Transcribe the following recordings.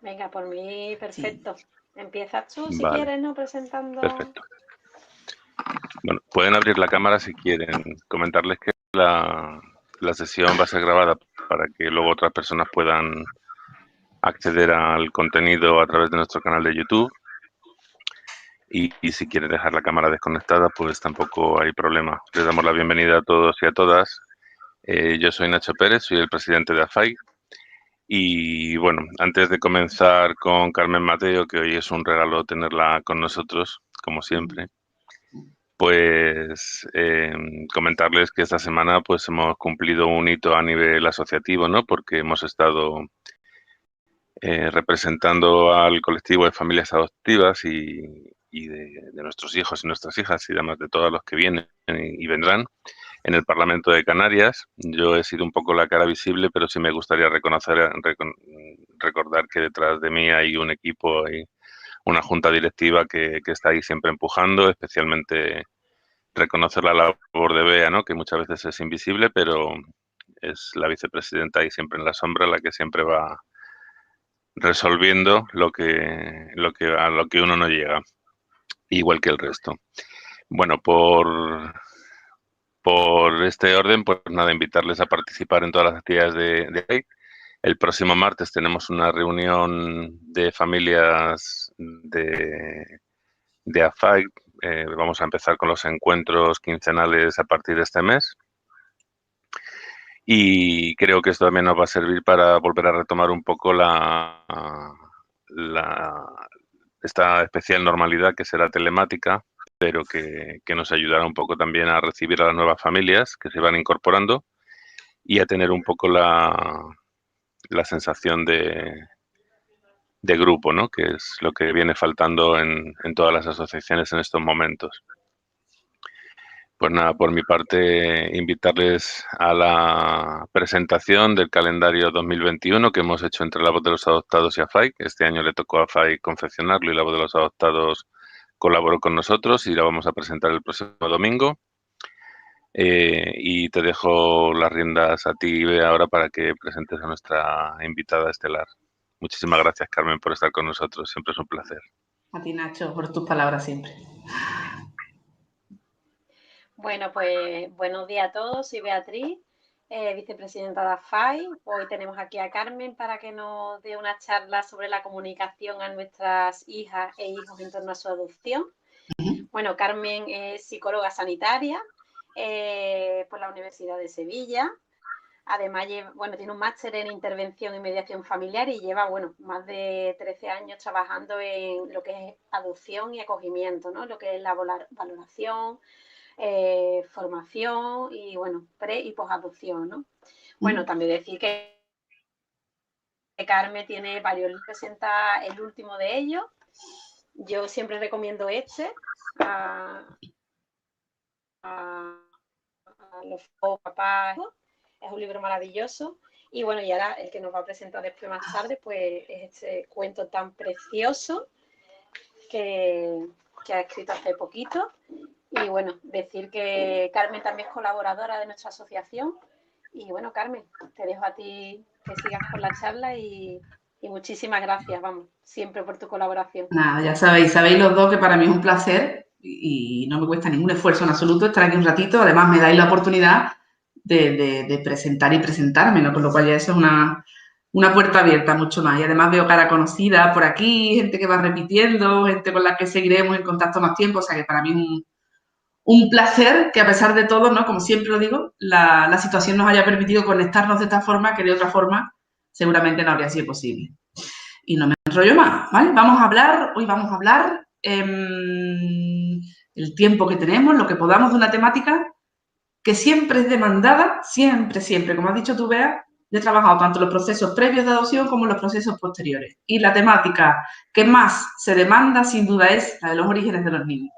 Venga, por mí, Sí. perfecto. Empiezas tú, si Vale, quieres, ¿no? Presentando. perfecto. Bueno, pueden abrir la cámara si quieren. Comentarles que la sesión va a ser grabada para que luego otras personas puedan acceder al contenido a través de nuestro canal de YouTube. Y si quieren dejar la cámara desconectada, pues tampoco hay problema. Les damos la bienvenida a todos y a todas. Yo soy Nacho Pérez, soy el presidente de AFAI. Y bueno, antes de comenzar con Carmen Mateo, que hoy es un regalo tenerla con nosotros, como siempre, pues comentarles que esta semana pues hemos cumplido un hito a nivel asociativo, ¿no? Porque hemos estado representando al colectivo de familias adoptivas y de nuestros hijos y nuestras hijas y además de todos los que vienen y vendrán en el Parlamento de Canarias. Yo he sido un poco la cara visible, pero sí me gustaría recordar que detrás de mí hay un equipo, hay una junta directiva que está ahí siempre empujando, especialmente reconocer la labor de Bea, ¿no? Que muchas veces es invisible, pero es la vicepresidenta ahí siempre en la sombra, la que siempre va resolviendo a lo que uno no llega, igual que el resto. Bueno, por este orden, pues nada, invitarles a participar en todas las actividades de hoy. El próximo martes tenemos una reunión de familias de AFAI. Vamos a empezar con los encuentros quincenales a partir de este mes. Y creo que esto también nos va a servir para volver a retomar un poco esta especial normalidad que será telemática, pero que nos ayudará un poco también a recibir a las nuevas familias que se van incorporando y a tener un poco la sensación de grupo, ¿no? Que es lo que viene faltando en todas las asociaciones en estos momentos. Pues nada, por mi parte, invitarles a la presentación del calendario 2021 que hemos hecho entre La Voz de los Adoptados y AFAI. Este año le tocó a AFAI confeccionarlo y La Voz de los Adoptados colaboró con nosotros y la vamos a presentar el próximo domingo. Y te dejo las riendas a ti, Bea, ahora para que presentes a nuestra invitada estelar. Muchísimas gracias, Carmen, por estar con nosotros. Siempre es un placer. A ti, Nacho, por tus palabras siempre. Bueno, pues buenos días a todos. Soy Beatriz, vicepresidenta de AFAI. Hoy tenemos aquí a Carmen para que nos dé una charla sobre la comunicación a nuestras hijas e hijos en torno a su adopción. Bueno, Carmen es psicóloga sanitaria por la Universidad de Sevilla. Además, tiene un máster en intervención y mediación familiar y lleva, más de 13 años trabajando en lo que es adopción y acogimiento, ¿no? Lo que es la valoración, formación y, pre y posadopción, ¿no? Bueno, también decir que Carmen tiene varios libros, presenta el último de ellos. Yo siempre recomiendo este a los papás. Es un libro maravilloso. Y bueno, y ahora el que nos va a presentar después más tarde, pues es este cuento tan precioso que ha escrito hace poquito. Y bueno, decir que Carmen también es colaboradora de nuestra asociación. Y bueno, Carmen, te dejo a ti que sigas con la charla y muchísimas gracias, vamos, siempre por tu colaboración. Nada, ya sabéis los dos que para mí es un placer y no me cuesta ningún esfuerzo en absoluto estar aquí un ratito. Además, me dais la oportunidad de presentar y presentarme, ¿no? Con lo cual ya eso es una puerta abierta mucho más. Y además veo cara conocida por aquí, gente que va repitiendo, gente con la que seguiremos en contacto más tiempo. O sea que para mí es un placer que a pesar de todo, ¿no? Como siempre lo digo, la situación nos haya permitido conectarnos de esta forma que de otra forma seguramente no habría sido posible. Y no me enrollo más, ¿vale? Hoy vamos a hablar el tiempo que tenemos, lo que podamos, de una temática que siempre es demandada, siempre, como has dicho tú, Bea, yo he trabajado tanto en los procesos previos de adopción como en los procesos posteriores. Y la temática que más se demanda, sin duda, es la de los orígenes de los niños.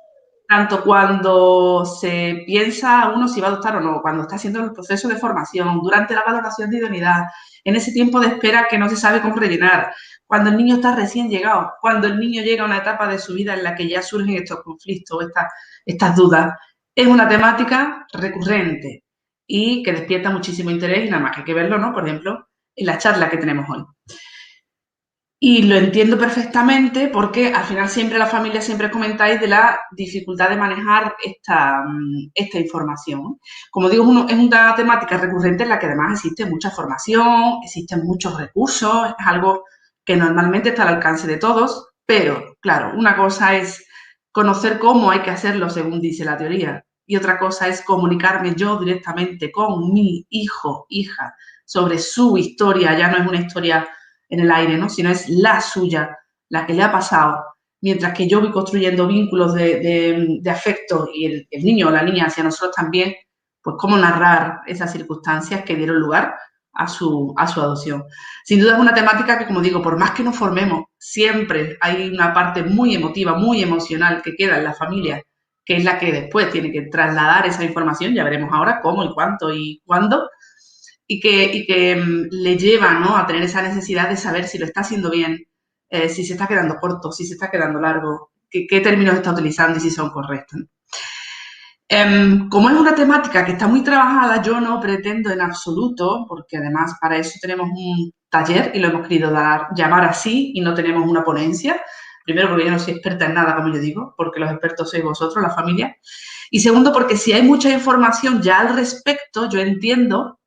Tanto cuando se piensa uno si va a adoptar o no, cuando está haciendo el proceso de formación, durante la valoración de idoneidad, en ese tiempo de espera que no se sabe cómo rellenar, cuando el niño está recién llegado, cuando el niño llega a una etapa de su vida en la que ya surgen estos conflictos, estas dudas. Es una temática recurrente y que despierta muchísimo interés y nada más que hay que verlo, ¿no? Por ejemplo, en la charla que tenemos hoy. Y lo entiendo perfectamente porque al final siempre la familia siempre comentáis de la dificultad de manejar esta información. Como digo, es una temática recurrente en la que además existe mucha formación, existen muchos recursos, es algo que normalmente está al alcance de todos, pero claro, una cosa es conocer cómo hay que hacerlo según dice la teoría y otra cosa es comunicarme yo directamente con mi hijo, hija, sobre su historia, ya no es una historia en el aire, ¿no? Sino es la suya, la que le ha pasado, mientras que yo voy construyendo vínculos de afecto y el niño o la niña hacia nosotros también, pues cómo narrar esas circunstancias que dieron lugar a su adopción. Sin duda es una temática que, como digo, por más que nos formemos, siempre hay una parte muy emotiva, muy emocional que queda en la familia, que es la que después tiene que trasladar esa información, ya veremos ahora cómo y cuánto y cuándo, y que le lleva, ¿no?, a tener esa necesidad de saber si lo está haciendo bien, si se está quedando corto, si se está quedando largo, qué términos está utilizando y si son correctos. Como es una temática que está muy trabajada, yo no pretendo en absoluto, porque además para eso tenemos un taller y lo hemos querido llamar así y no tenemos una ponencia. Primero, porque yo no soy experta en nada, como yo digo, porque los expertos sois vosotros, la familia. Y segundo, porque si hay mucha información ya al respecto, yo entiendo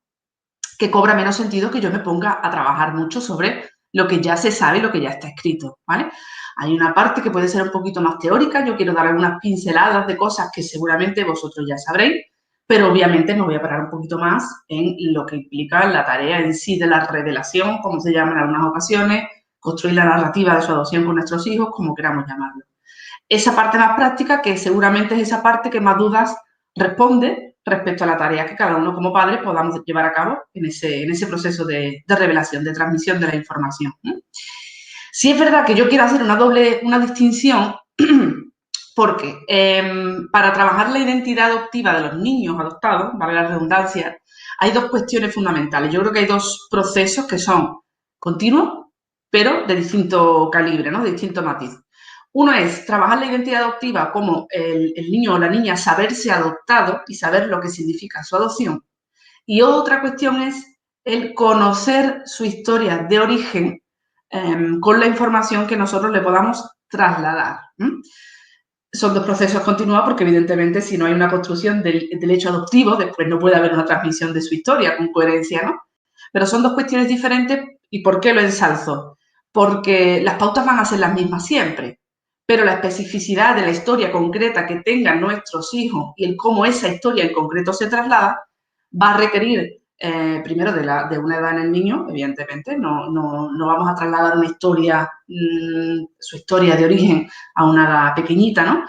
que cobra menos sentido que yo me ponga a trabajar mucho sobre lo que ya se sabe y lo que ya está escrito, ¿vale? Hay una parte que puede ser un poquito más teórica, yo quiero dar algunas pinceladas de cosas que seguramente vosotros ya sabréis, pero obviamente me voy a parar un poquito más en lo que implica la tarea en sí de la revelación, como se llama en algunas ocasiones, construir la narrativa de su adopción con nuestros hijos, como queramos llamarlo. Esa parte más práctica, que seguramente es esa parte que más dudas responde respecto a la tarea que cada uno como padre podamos llevar a cabo en ese proceso de revelación, de transmisión de la información. Sí es verdad que yo quiero hacer una distinción porque para trabajar la identidad adoptiva de los niños adoptados, vale la redundancia, hay dos cuestiones fundamentales. Yo creo que hay dos procesos que son continuos, pero de distinto calibre, ¿no?, de distinto matiz. Uno es trabajar la identidad adoptiva como el niño o la niña saberse adoptado y saber lo que significa su adopción. Y otra cuestión es el conocer su historia de origen con la información que nosotros le podamos trasladar. Son dos procesos continuados porque, evidentemente, si no hay una construcción del hecho adoptivo, después no puede haber una transmisión de su historia con coherencia, ¿no? Pero son dos cuestiones diferentes. ¿Y por qué lo ensalzo? Porque las pautas van a ser las mismas siempre, pero la especificidad de la historia concreta que tengan nuestros hijos y el cómo esa historia en concreto se traslada va a requerir, primero, de una edad en el niño, evidentemente. No vamos a trasladar una historia, su historia de origen a una edad pequeñita, ¿no?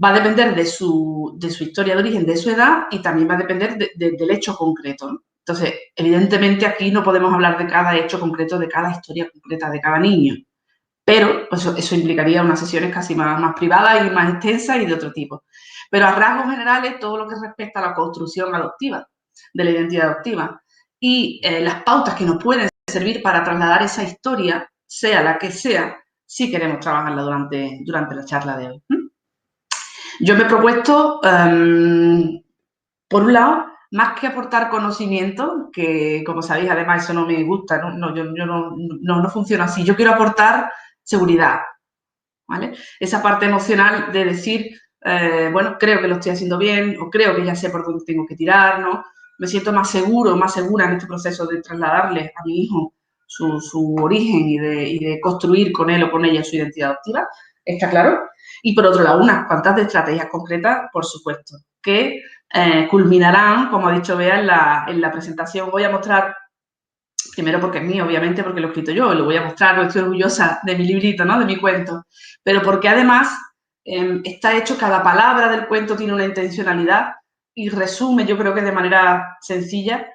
Va a depender de su historia de origen, de su edad, y también va a depender del hecho concreto, ¿no? Entonces, evidentemente, aquí no podemos hablar de cada hecho concreto, de cada historia concreta, de cada niño. Pero pues, eso implicaría unas sesiones casi más privadas y más extensas y de otro tipo. Pero a rasgos generales, todo lo que respecta a la construcción adoptiva, de la identidad adoptiva, y las pautas que nos pueden servir para trasladar esa historia, sea la que sea, si queremos trabajarla durante la charla de hoy. Yo me he propuesto, por un lado, más que aportar conocimiento, que como sabéis, además eso no me gusta, yo no funciona así. Yo quiero aportar seguridad, ¿vale? Esa parte emocional de decir, bueno, creo que lo estoy haciendo bien, o creo que ya sé por dónde tengo que tirar, ¿no? Me siento más seguro, más segura en este proceso de trasladarle a mi hijo su origen y de construir con él o con ella su identidad adoptiva, ¿está claro? Y por otro lado, unas cuantas de estrategias concretas, por supuesto, que culminarán, como ha dicho Bea en la presentación. Voy a mostrar, primero porque es mío, obviamente, porque lo he escrito yo, lo voy a mostrar, estoy orgullosa de mi librito, ¿no?, de mi cuento, pero porque además está hecho, cada palabra del cuento tiene una intencionalidad y resume, yo creo que de manera sencilla,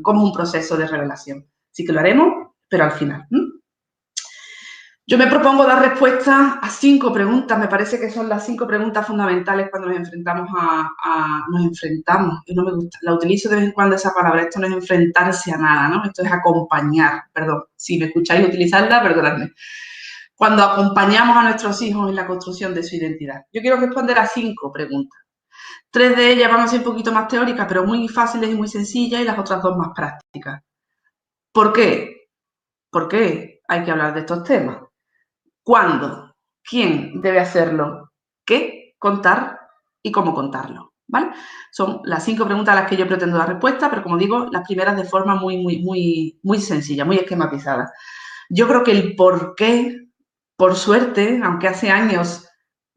como un proceso de revelación. Así que lo haremos, pero al final. Yo me propongo dar respuesta a 5 preguntas, me parece que son las 5 preguntas fundamentales cuando nos enfrentamos nos enfrentamos, y no me gusta, la utilizo de vez en cuando esa palabra, esto no es enfrentarse a nada, ¿no? Esto es acompañar, perdón, si me escucháis utilizarla, perdonadme. Cuando acompañamos a nuestros hijos en la construcción de su identidad. Yo quiero responder a 5 preguntas. 3 de ellas van a ser un poquito más teóricas, pero muy fáciles y muy sencillas, y las otras 2 más prácticas. ¿Por qué? ¿Por qué? hay que hablar de estos temas. ¿Cuándo? ¿Quién debe hacerlo? ¿Qué contar? Y cómo contarlo, ¿vale? Son las 5 preguntas a las que yo pretendo dar respuesta, pero como digo, las primeras de forma muy sencilla, muy esquematizada. Yo creo que el por qué, por suerte, aunque hace años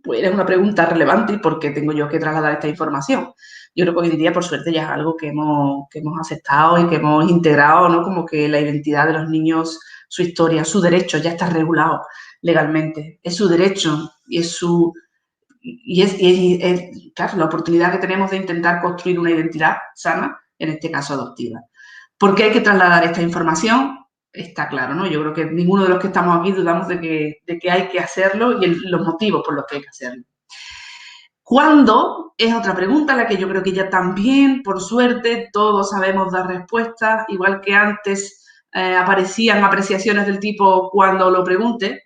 pues era una pregunta relevante y por qué tengo yo que trasladar esta información. Yo creo que hoy en día, por suerte, ya es algo que hemos aceptado y que hemos integrado, ¿no? Como que la identidad de los niños, su historia, su derecho ya está regulado legalmente. Es su derecho y es su... claro, la oportunidad que tenemos de intentar construir una identidad sana, en este caso adoptiva. ¿Por qué hay que trasladar esta información? Está claro, ¿no? Yo creo que ninguno de los que estamos aquí dudamos de que hay que hacerlo y los motivos por los que hay que hacerlo. ¿Cuándo? Es otra pregunta a la que yo creo que ya también, por suerte, todos sabemos dar respuesta, igual que antes aparecían apreciaciones del tipo cuando lo pregunte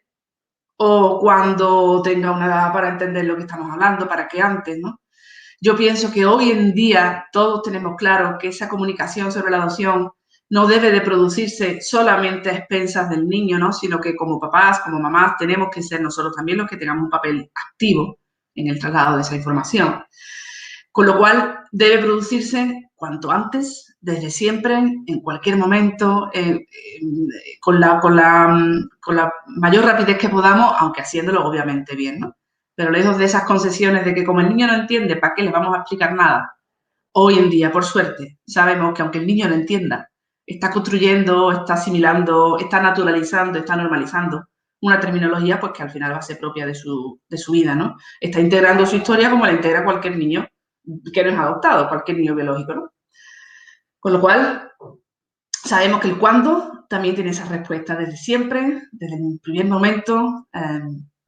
o cuando tenga una edad para entender lo que estamos hablando, para que antes, ¿no? Yo pienso que hoy en día todos tenemos claro que esa comunicación sobre la adopción no debe de producirse solamente a expensas del niño, ¿no? Sino que como papás, como mamás, tenemos que ser nosotros también los que tengamos un papel activo en el traslado de esa información. Con lo cual, debe producirse cuanto antes, desde siempre, en cualquier momento, con la mayor rapidez que podamos, aunque haciéndolo obviamente bien, ¿no? Pero lejos de esas concesiones de que como el niño no entiende, ¿para qué le vamos a explicar nada? Hoy en día, por suerte, sabemos que aunque el niño no entienda, está construyendo, está asimilando, está naturalizando, está normalizando una terminología pues que al final va a ser propia de su vida, ¿no? Está integrando su historia como la integra cualquier niño que no es adoptado, cualquier niño biológico, ¿no? Con lo cual, sabemos que el cuándo también tiene esa respuesta desde siempre, desde el primer momento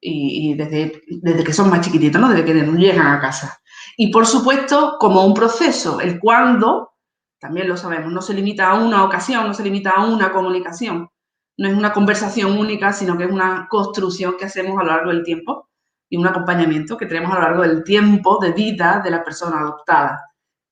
y desde que son más chiquititos, ¿no? Desde que no llegan a casa. Y, por supuesto, como un proceso, el cuándo, también lo sabemos, no se limita a una ocasión, no se limita a una comunicación. No es una conversación única, sino que es una construcción que hacemos a lo largo del tiempo y un acompañamiento que tenemos a lo largo del tiempo de vida de la persona adoptada,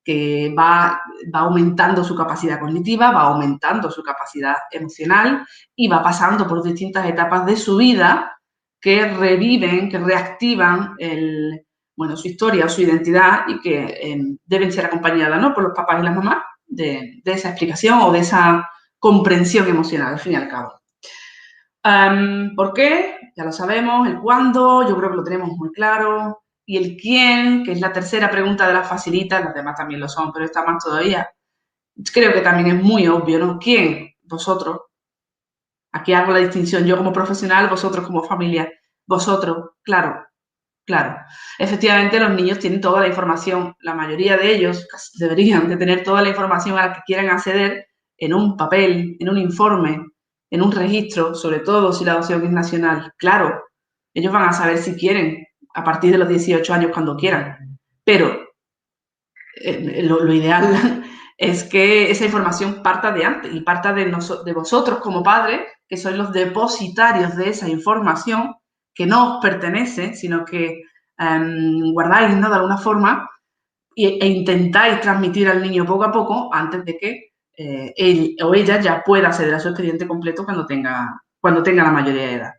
que va aumentando su capacidad cognitiva, va aumentando su capacidad emocional y va pasando por distintas etapas de su vida que reviven, que reactivan su historia o su identidad y que deben ser acompañadas, ¿no?, por los papás y las mamás de esa explicación o de esa comprensión emocional, al fin y al cabo. ¿Por qué? Ya lo sabemos, el cuándo, yo creo que lo tenemos muy claro. Y el quién, que es la tercera pregunta de las facilitas, las demás también lo son, pero esta más todavía. Creo que también es muy obvio, ¿no? ¿Quién? Vosotros. Aquí hago la distinción, yo como profesional, vosotros como familia. Vosotros, claro, claro. Efectivamente, los niños tienen toda la información, la mayoría de ellos deberían de tener toda la información a la que quieran acceder en un papel, en un informe, en un registro, sobre todo si la adopción es nacional. Claro, ellos van a saber si quieren a partir de los 18 años cuando quieran, pero lo ideal es que esa información parta de antes y parta de vosotros como padres, que sois los depositarios de esa información que no os pertenece, sino que guardáis, ¿no?, de alguna forma e intentáis transmitir al niño poco a poco antes de que él o ella ya pueda acceder a su expediente completo cuando tenga la mayoría de edad.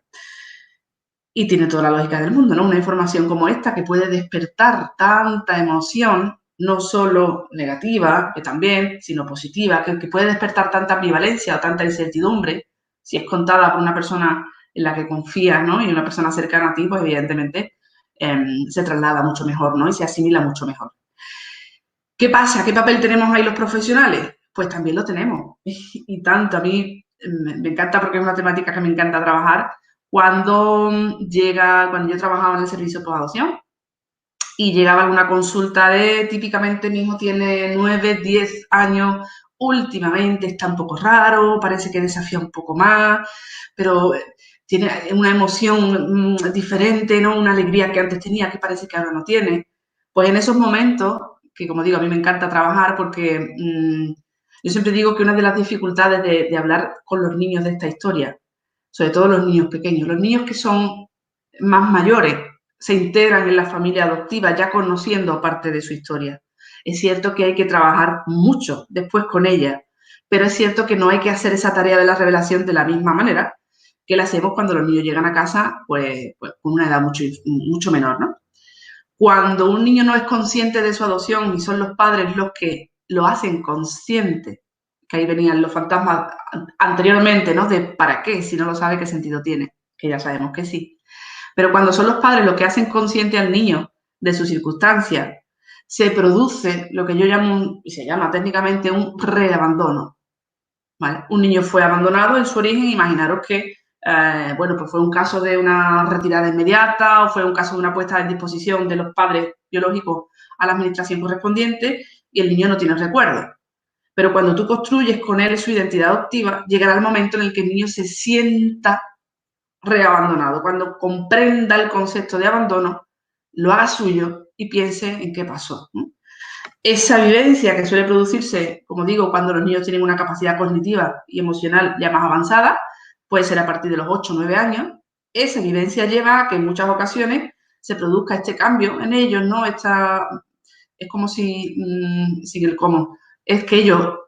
Y tiene toda la lógica del mundo, ¿no? Una información como esta que puede despertar tanta emoción, no solo negativa, que también, sino positiva, que puede despertar tanta ambivalencia o tanta incertidumbre, si es contada por una persona en la que confías, ¿no?, y una persona cercana a ti, pues evidentemente se traslada mucho mejor, ¿no?, y se asimila mucho mejor. ¿Qué pasa? ¿Qué papel tenemos ahí los profesionales? Pues también lo tenemos. Y tanto, a mí me encanta porque es una temática que me encanta trabajar. Cuando yo trabajaba en el servicio de adopción y llegaba alguna consulta típicamente mi hijo tiene 9, 10 años, últimamente está un poco raro, parece que desafía un poco más, pero tiene una emoción diferente, ¿no?, una alegría que antes tenía que parece que ahora no tiene. Pues en esos momentos, que como digo, a mí me encanta trabajar porque yo siempre digo que una de las dificultades de hablar con los niños de esta historia, sobre todo los niños pequeños, los niños que son más mayores, se integran en la familia adoptiva ya conociendo parte de su historia. Es cierto que hay que trabajar mucho después con ella, pero es cierto que no hay que hacer esa tarea de la revelación de la misma manera que la hacemos cuando los niños llegan a casa pues con una edad mucho menor, ¿no? Cuando un niño no es consciente de su adopción y son los padres los que lo hacen consciente, que ahí venían los fantasmas anteriormente, ¿no? De ¿para qué? Si no lo sabe, ¿qué sentido tiene? Que ya sabemos que sí. Pero cuando son los padres los que hacen consciente al niño de sus circunstancias, se produce lo que yo llamo, y se llama técnicamente un reabandono. ¿Vale? Un niño fue abandonado en su origen, imaginaros que bueno, pues fue un caso de una retirada inmediata o fue un caso de una puesta en disposición de los padres biológicos a la administración correspondiente y el niño no tiene recuerdos. Pero cuando tú construyes con él su identidad adoptiva, llegará el momento en el que el niño se sienta reabandonado, cuando comprenda el concepto de abandono, lo haga suyo y piense en qué pasó, ¿no? Esa vivencia que suele producirse, como digo, cuando los niños tienen una capacidad cognitiva y emocional ya más avanzada, puede ser a partir de los 8 o 9 años, esa vivencia lleva a que en muchas ocasiones se produzca este cambio en ellos, ¿no? Es como si, sin el cómo, es que ellos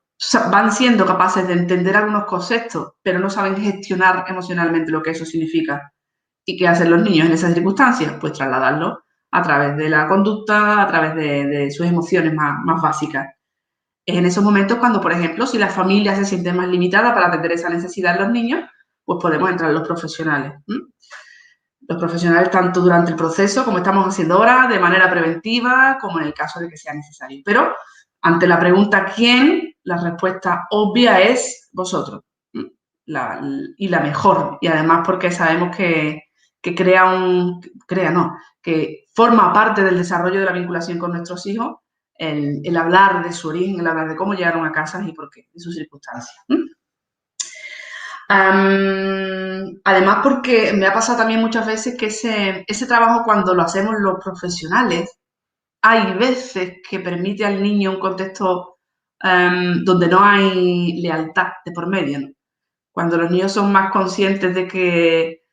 van siendo capaces de entender algunos conceptos, pero no saben gestionar emocionalmente lo que eso significa. ¿Y qué hacen los niños en esas circunstancias? Pues trasladarlo a través de la conducta, a través de sus emociones más básicas. Es en esos momentos cuando, por ejemplo, si la familia se siente más limitada para atender esa necesidad de los niños, pues podemos entrar los profesionales. Los profesionales tanto durante el proceso, como estamos haciendo ahora, de manera preventiva, como en el caso de que sea necesario. Pero ante la pregunta ¿quién?, la respuesta obvia es vosotros. Y la mejor. Y además porque sabemos que que forma parte del desarrollo de la vinculación con nuestros hijos, el hablar de su origen, el hablar de cómo llegaron a casa y por qué, de sus circunstancias. Además porque me ha pasado también muchas veces que ese trabajo cuando lo hacemos los profesionales, hay veces que permite al niño un contexto donde no hay lealtad de por medio, ¿no? Cuando los niños son más conscientes de que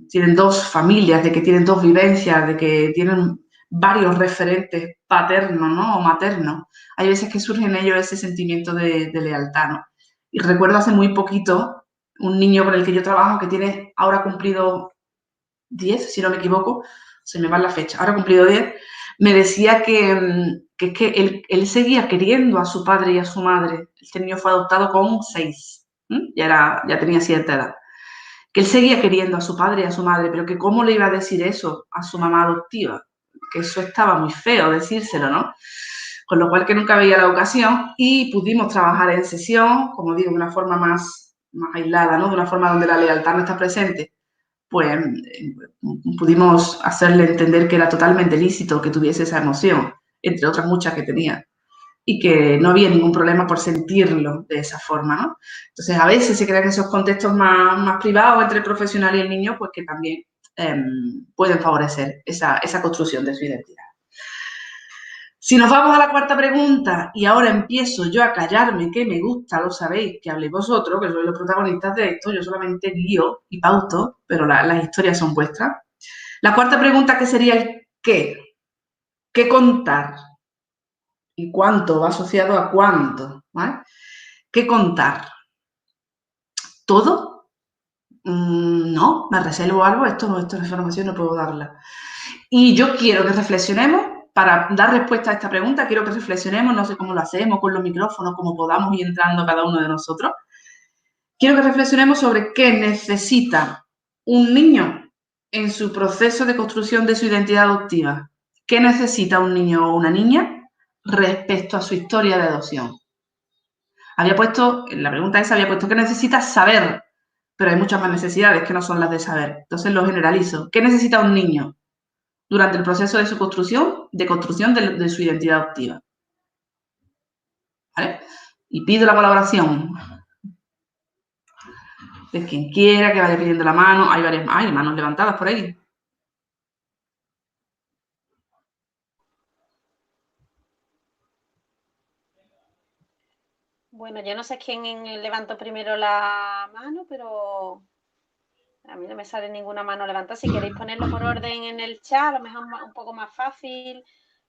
tienen dos familias, de que tienen dos vivencias, de que tienen varios referentes paternos, ¿no? O maternos, hay veces que surge en ellos ese sentimiento de lealtad, ¿no? Y recuerdo hace muy poquito un niño con el que yo trabajo que tiene ahora cumplido 10, si no me equivoco, se me va la fecha, ahora cumplido 10, me decía que es que él seguía queriendo a su padre y a su madre. Este niño fue adoptado con 6, ya tenía cierta edad. Que él seguía queriendo a su padre y a su madre, pero que cómo le iba a decir eso a su mamá adoptiva, que eso estaba muy feo decírselo, ¿no? Con lo cual que nunca veía la ocasión y pudimos trabajar en sesión, como digo, de una forma más aislada, ¿no? De una forma donde la lealtad no está presente, pues pudimos hacerle entender que era totalmente lícito que tuviese esa emoción, entre otras muchas que tenía, y que no había ningún problema por sentirlo de esa forma, ¿no? Entonces, a veces se crean esos contextos más privados entre el profesional y el niño, pues que también pueden favorecer esa construcción de su identidad. Si nos vamos a la cuarta pregunta, y ahora empiezo yo a callarme, que me gusta, lo sabéis, que habléis vosotros, que sois los protagonistas de esto, yo solamente guío y pauto, pero las historias son vuestras. La cuarta pregunta, que sería el qué. ¿Qué contar? ¿Y cuánto va asociado a cuánto? ¿Vale? ¿Qué contar? ¿Todo? No, me reservo algo, esta información no puedo darla. Y yo quiero que reflexionemos, para dar respuesta a esta pregunta, quiero que reflexionemos, no sé cómo lo hacemos, con los micrófonos, como podamos ir entrando cada uno de nosotros. Quiero que reflexionemos sobre qué necesita un niño en su proceso de construcción de su identidad adoptiva. ¿Qué necesita un niño o una niña respecto a su historia de adopción? En la pregunta esa había puesto ¿qué necesitas saber? Pero hay muchas más necesidades que no son las de saber. Entonces lo generalizo. ¿Qué necesita un niño durante el proceso de su construcción, de su identidad adoptiva? ¿Vale? Y pido la colaboración de quien quiera que vaya pidiendo la mano. Hay manos levantadas por ahí. Bueno, yo no sé quién levantó primero la mano, pero a mí no me sale ninguna mano levantada. Si queréis ponerlo por orden en el chat, a lo mejor un poco más fácil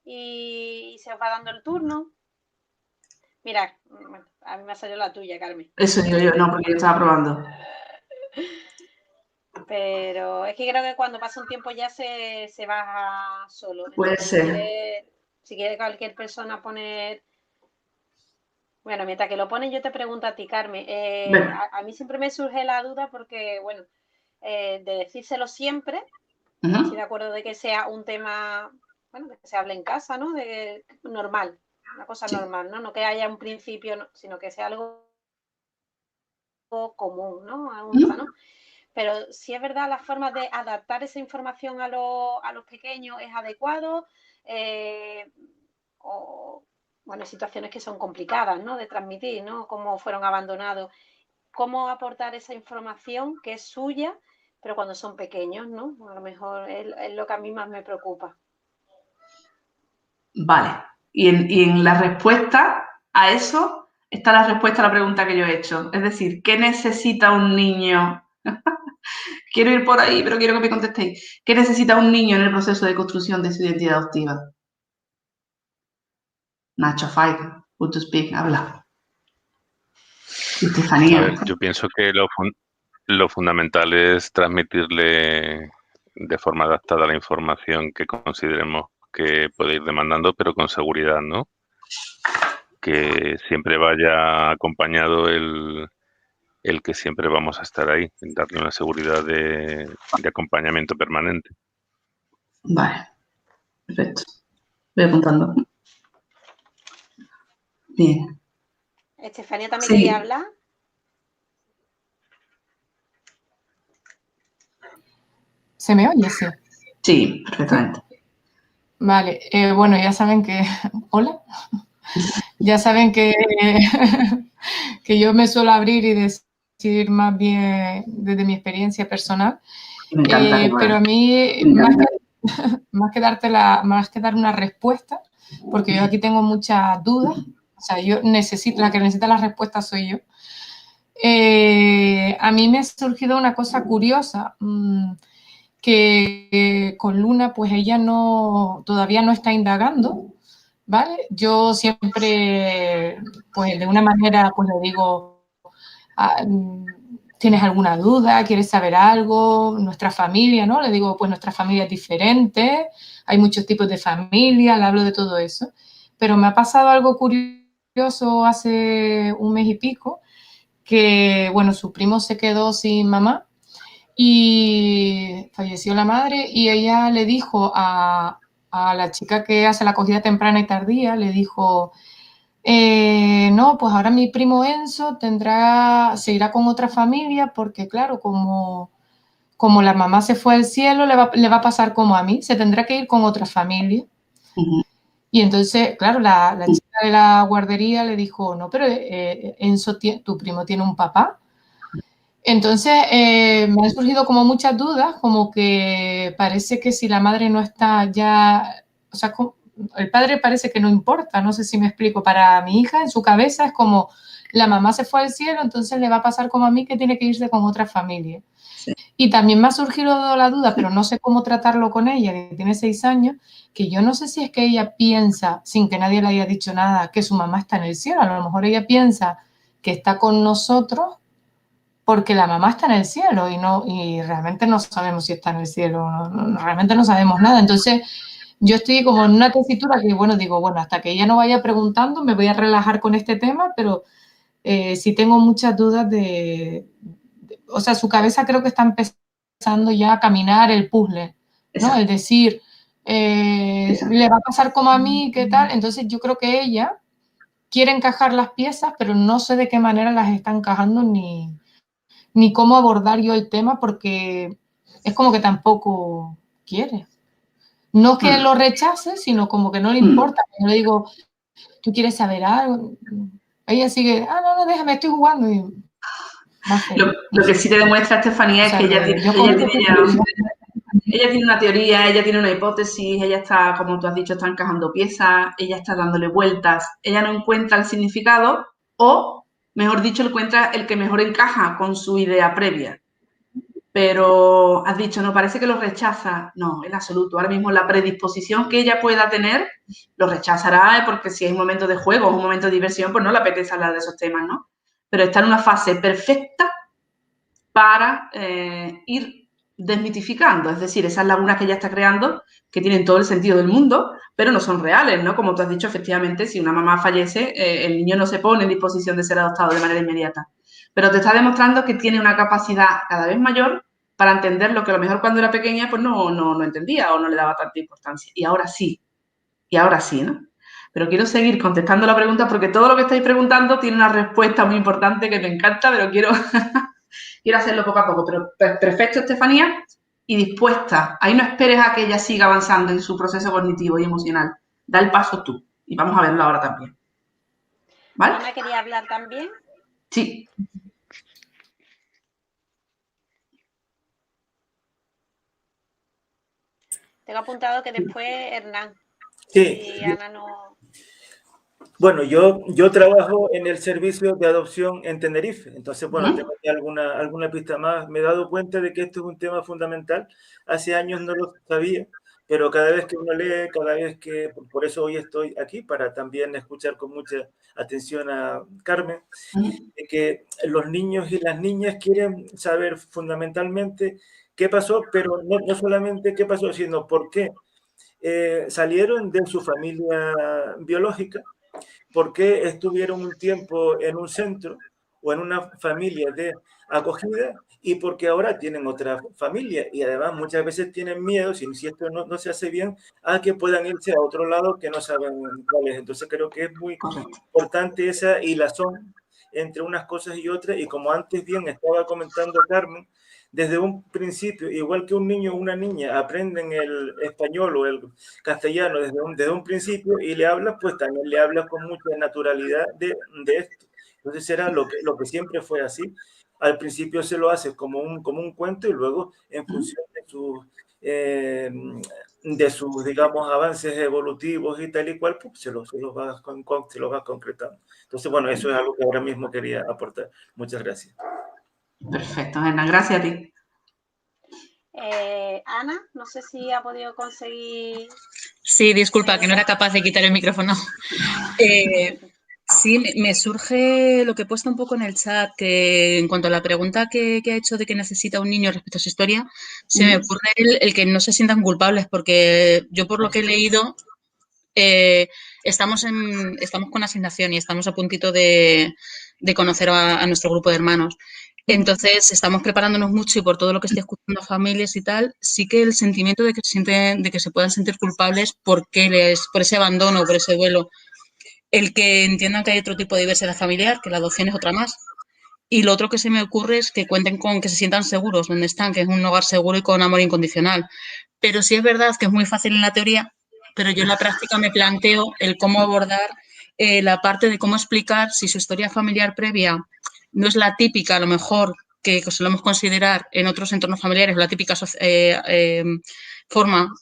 y se os va dando el turno. Mira, a mí me ha salido la tuya, Carmen. Eso digo yo, no, porque yo estaba probando. pero es que creo que cuando pasa un tiempo ya se baja solo. Puede Entonces, ser. si quiere cualquier persona poner... Bueno, mientras que lo ponen, yo te pregunto a ti, Carmen. Venga. A mí siempre me surge la duda porque, bueno, de decírselo siempre, estoy de acuerdo de que sea un tema, bueno, de que se hable en casa, ¿no? De normal, una cosa Sí. normal, ¿no? No que haya un principio, no, sino que sea algo común, ¿no? ¿no? Pero si es verdad, las formas de adaptar esa información a los pequeños es adecuado, o, bueno, situaciones que son complicadas, ¿no? De transmitir, ¿no? Cómo fueron abandonados, cómo aportar esa información que es suya, pero cuando son pequeños, ¿no? A lo mejor es lo que a mí más me preocupa. Vale. Y en la respuesta a eso está la respuesta a la pregunta que yo he hecho. Es decir, ¿qué necesita un niño? Quiero ir por ahí, pero quiero que me contestéis. ¿Qué necesita un niño en el proceso de construcción de su identidad adoptiva? Nacho, Fight, who to speak, habla. A ver, Estefanía. yo pienso que lo fundamental es transmitirle de forma adaptada la información que consideremos que puede ir demandando, pero con seguridad, ¿no? Que siempre vaya acompañado el que siempre vamos a estar ahí, darle una seguridad de acompañamiento permanente. Vale, perfecto. Voy apuntando. Bien. Estefanía también quería Sí. hablar. ¿Se me oye? Sí. Sí, perfectamente. Vale, bueno, ya saben que... Hola. Ya saben que, que yo me suelo abrir y decir más bien desde mi experiencia personal. Me encanta. Pero a mí, más que dar una respuesta, porque yo aquí tengo muchas dudas, o sea, la que necesita la respuesta soy yo. A mí me ha surgido una cosa curiosa, que con Luna, pues ella todavía no está indagando, ¿vale? Yo siempre, pues de una manera, pues le digo, ¿tienes alguna duda? ¿Quieres saber algo? Nuestra familia, ¿no? Le digo, pues nuestra familia es diferente, hay muchos tipos de familia, le hablo de todo eso. Pero me ha pasado algo curioso hace un mes y pico, que, bueno, su primo se quedó sin mamá y falleció la madre y ella le dijo a la chica que hace la acogida temprana y tardía, le dijo, no, pues ahora mi primo Enzo se irá con otra familia porque, claro, como la mamá se fue al cielo, le va a pasar como a mí, se tendrá que ir con otra familia. Y entonces, claro, la chica de la guardería le dijo, no, pero Enzo, tu primo tiene un papá. Entonces, me han surgido como muchas dudas, como que parece que si la madre no está ya, o sea, el padre parece que no importa, no sé si me explico, para mi hija en su cabeza es como la mamá se fue al cielo, entonces le va a pasar como a mí que tiene que irse con otra familia. Sí. Y también me ha surgido la duda, pero no sé cómo tratarlo con ella, que tiene 6 años, que yo no sé si es que ella piensa, sin que nadie le haya dicho nada, que su mamá está en el cielo, a lo mejor ella piensa que está con nosotros porque la mamá está en el cielo y realmente no sabemos si está en el cielo, realmente no sabemos nada. Entonces, yo estoy como en una tesitura que, bueno, digo, bueno, hasta que ella no vaya preguntando, me voy a relajar con este tema, pero sí tengo muchas dudas o sea, su cabeza creo que está empezando ya a caminar el puzzle, ¿no? El decir, le va a pasar como a mí, ¿qué tal? Entonces, yo creo que ella quiere encajar las piezas, pero no sé de qué manera las está encajando ni cómo abordar yo el tema porque es como que tampoco quiere. No es que lo rechace, sino como que no le importa. Yo le digo, ¿tú quieres saber algo? Ella sigue, no, déjame, estoy jugando. Y lo que sí te demuestra, Estefanía, es que ella tiene una teoría, ella tiene una hipótesis, ella está, como tú has dicho, está encajando piezas, ella está dándole vueltas, ella no encuentra el significado o, mejor dicho, encuentra el que mejor encaja con su idea previa. Pero has dicho, no, parece que lo rechaza. No, en absoluto. Ahora mismo la predisposición que ella pueda tener lo rechazará porque si es un momento de juego o un momento de diversión, pues no le apetece hablar de esos temas, ¿no? Pero está en una fase perfecta para ir desmitificando, es decir, esas lagunas que ella está creando, que tienen todo el sentido del mundo, pero no son reales, ¿no? Como tú has dicho, efectivamente, si una mamá fallece, el niño no se pone en disposición de ser adoptado de manera inmediata. Pero te está demostrando que tiene una capacidad cada vez mayor para entender lo que a lo mejor cuando era pequeña pues no entendía o no le daba tanta importancia. Y ahora sí, ¿no? Pero quiero seguir contestando la pregunta porque todo lo que estáis preguntando tiene una respuesta muy importante que me encanta, pero quiero hacerlo poco a poco. Pero perfecto, Estefanía, y dispuesta. Ahí no esperes a que ella siga avanzando en su proceso cognitivo y emocional. Da el paso tú. Y vamos a verlo ahora también. ¿Vale? Ana quería hablar también. Sí. Tengo apuntado que después Hernán. Sí. Si Ana no... Bueno, yo trabajo en el servicio de adopción en Tenerife, entonces, bueno, tengo aquí alguna pista más. Me he dado cuenta de que esto es un tema fundamental. Hace años no lo sabía, pero cada vez que uno lee, cada vez que... Por eso hoy estoy aquí, para también escuchar con mucha atención a Carmen, de que los niños y las niñas quieren saber fundamentalmente qué pasó, pero no solamente qué pasó, sino por qué salieron de su familia biológica, por qué estuvieron un tiempo en un centro o en una familia de acogida y porque ahora tienen otra familia y además muchas veces tienen miedo, si esto no se hace bien, a que puedan irse a otro lado que no saben cuál es. Entonces creo que es muy importante esa hilazón entre unas cosas y otras, y como antes bien estaba comentando Carmen, desde un principio, igual que un niño o una niña aprenden el español o el castellano desde un principio y le hablas, pues también le hablas con mucha naturalidad de esto. Entonces era lo que siempre fue así. Al principio se lo hace como un cuento y luego en función de sus, digamos, avances evolutivos y tal y cual, pues se los vas concretando. Entonces, bueno, eso es algo que ahora mismo quería aportar. Muchas gracias. Perfecto, Ana, gracias a ti. Ana, no sé si ha podido conseguir... Sí, disculpa, que no era capaz de quitar el micrófono. Sí, me surge lo que he puesto un poco en el chat, que en cuanto a la pregunta que ha hecho de qué necesita un niño respecto a su historia, se me ocurre el que no se sientan culpables, porque yo por lo que he leído, estamos con asignación y estamos a puntito de conocer a nuestro grupo de hermanos. Entonces, estamos preparándonos mucho y por todo lo que estoy escuchando a familias y tal, sí que el sentimiento de que se puedan sentir culpables por ese abandono, por ese duelo, el que entiendan que hay otro tipo de diversidad familiar, que la adopción es otra más. Y lo otro que se me ocurre es que cuenten con que se sientan seguros donde están, que es un hogar seguro y con amor incondicional. Pero sí es verdad que es muy fácil en la teoría, pero yo en la práctica me planteo el cómo abordar la parte de cómo explicar si su historia familiar previa no es la típica, a lo mejor, que solemos considerar en otros entornos familiares, la típica forma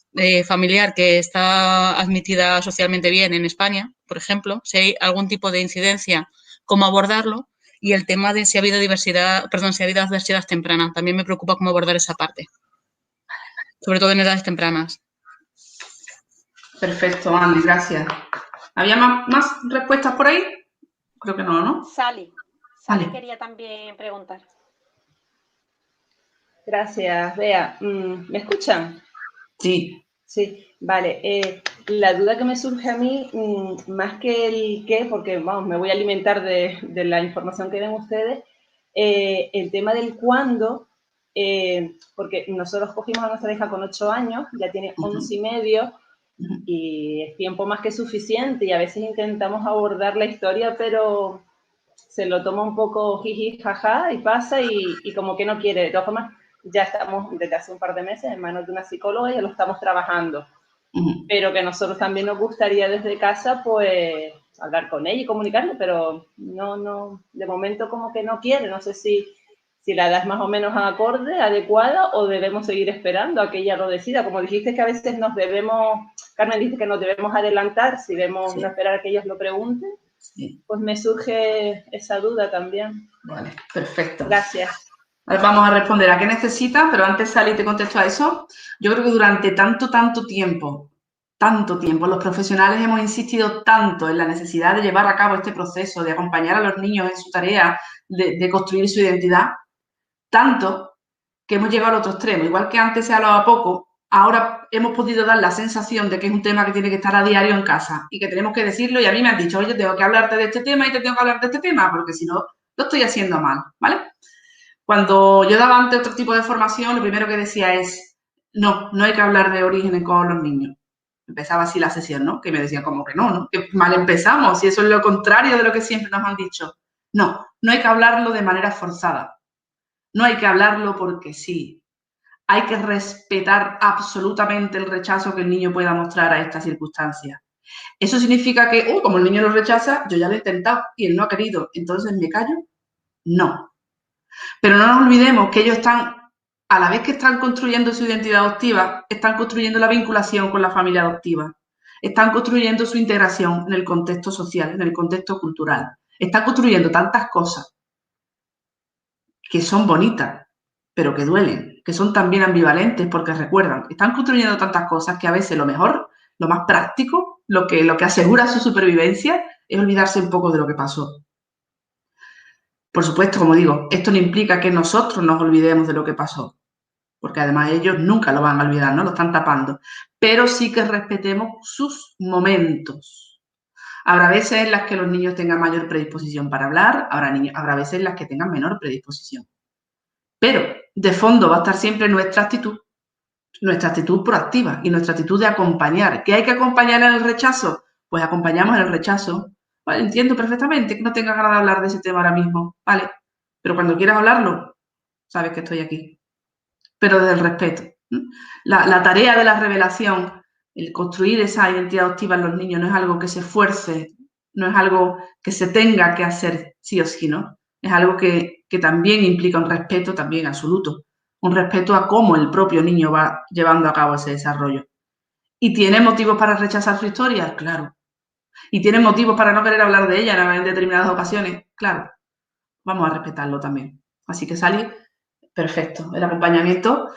familiar que está admitida socialmente bien en España, por ejemplo, si hay algún tipo de incidencia, cómo abordarlo, y el tema de si ha habido adversidad temprana. También me preocupa cómo abordar esa parte, sobre todo en edades tempranas. Perfecto, Andy, gracias. ¿Había más respuestas por ahí? Creo que no, ¿no? Sally quería también preguntar. Gracias, Bea. ¿Me escuchan? Sí. Sí, vale. La duda que me surge a mí, más que el qué, porque vamos, me voy a alimentar de la información que den ustedes, el tema del cuándo, porque nosotros cogimos a nuestra hija con 8 años, ya tiene 11 y medio, y es tiempo más que suficiente, y a veces intentamos abordar la historia, pero se lo toma un poco jiji, jaja, y pasa, y como que no quiere. De todas formas, ya estamos desde hace un par de meses en manos de una psicóloga y ya lo estamos trabajando. Pero que nosotros también nos gustaría desde casa, pues, hablar con ella y comunicarle, pero no, de momento como que no quiere. No sé si la edad es más o menos acorde, adecuada, o debemos seguir esperando a que ella lo decida. Como dijiste que a veces Carmen dice que nos debemos adelantar si vemos no esperar a que ellos lo pregunten. Sí. Pues me surge esa duda también. Vale, perfecto. Gracias. Ahora vamos a responder a qué necesitan, pero antes Sally te contesto a eso. Yo creo que durante tanto tiempo, los profesionales hemos insistido tanto en la necesidad de llevar a cabo este proceso, de acompañar a los niños en su tarea, de construir su identidad, tanto que hemos llegado al otro extremo. Igual que antes se hablaba poco, ahora hemos podido dar la sensación de que es un tema que tiene que estar a diario en casa y que tenemos que decirlo, y a mí me han dicho, oye, tengo que hablarte de este tema y te tengo que hablar de este tema, porque si no, lo estoy haciendo mal, ¿vale? Cuando yo daba antes otro tipo de formación, lo primero que decía es, no hay que hablar de orígenes con los niños. Empezaba así la sesión, ¿no? Que me decían como que no, que mal empezamos, y eso es lo contrario de lo que siempre nos han dicho. No hay que hablarlo de manera forzada. No hay que hablarlo porque sí. Hay que respetar absolutamente el rechazo que el niño pueda mostrar a estas circunstancias. ¿Eso significa que, como el niño lo rechaza, yo ya lo he intentado y él no ha querido, entonces me callo? No. Pero no nos olvidemos que ellos están, a la vez que están construyendo su identidad adoptiva, están construyendo la vinculación con la familia adoptiva. Están construyendo su integración en el contexto social, en el contexto cultural. Están construyendo tantas cosas que son bonitas, pero que duelen, que son también ambivalentes porque recuerdan, están construyendo tantas cosas que a veces lo mejor, lo más práctico, lo que asegura su supervivencia es olvidarse un poco de lo que pasó. Por supuesto, como digo, esto no implica que nosotros nos olvidemos de lo que pasó, porque además ellos nunca lo van a olvidar, ¿no? Lo están tapando, pero sí que respetemos sus momentos. Habrá veces en las que los niños tengan mayor predisposición para hablar, habrá veces en las que tengan menor predisposición. Pero de fondo va a estar siempre nuestra actitud proactiva y nuestra actitud de acompañar. ¿Qué hay que acompañar en el rechazo? Pues acompañamos en el rechazo. Vale, entiendo perfectamente que no tengas ganas de hablar de ese tema ahora mismo, ¿vale? Pero cuando quieras hablarlo, sabes que estoy aquí. Pero desde el respeto. La tarea de la revelación, el construir esa identidad adoptiva en los niños no es algo que se esfuerce, no es algo que se tenga que hacer sí o sí, ¿no? Es algo que también implica un respeto también absoluto, un respeto a cómo el propio niño va llevando a cabo ese desarrollo. ¿Y tiene motivos para rechazar su historia? Claro. ¿Y tiene motivos para no querer hablar de ella en determinadas ocasiones? Claro. Vamos a respetarlo también. Así que Sally, perfecto. El acompañamiento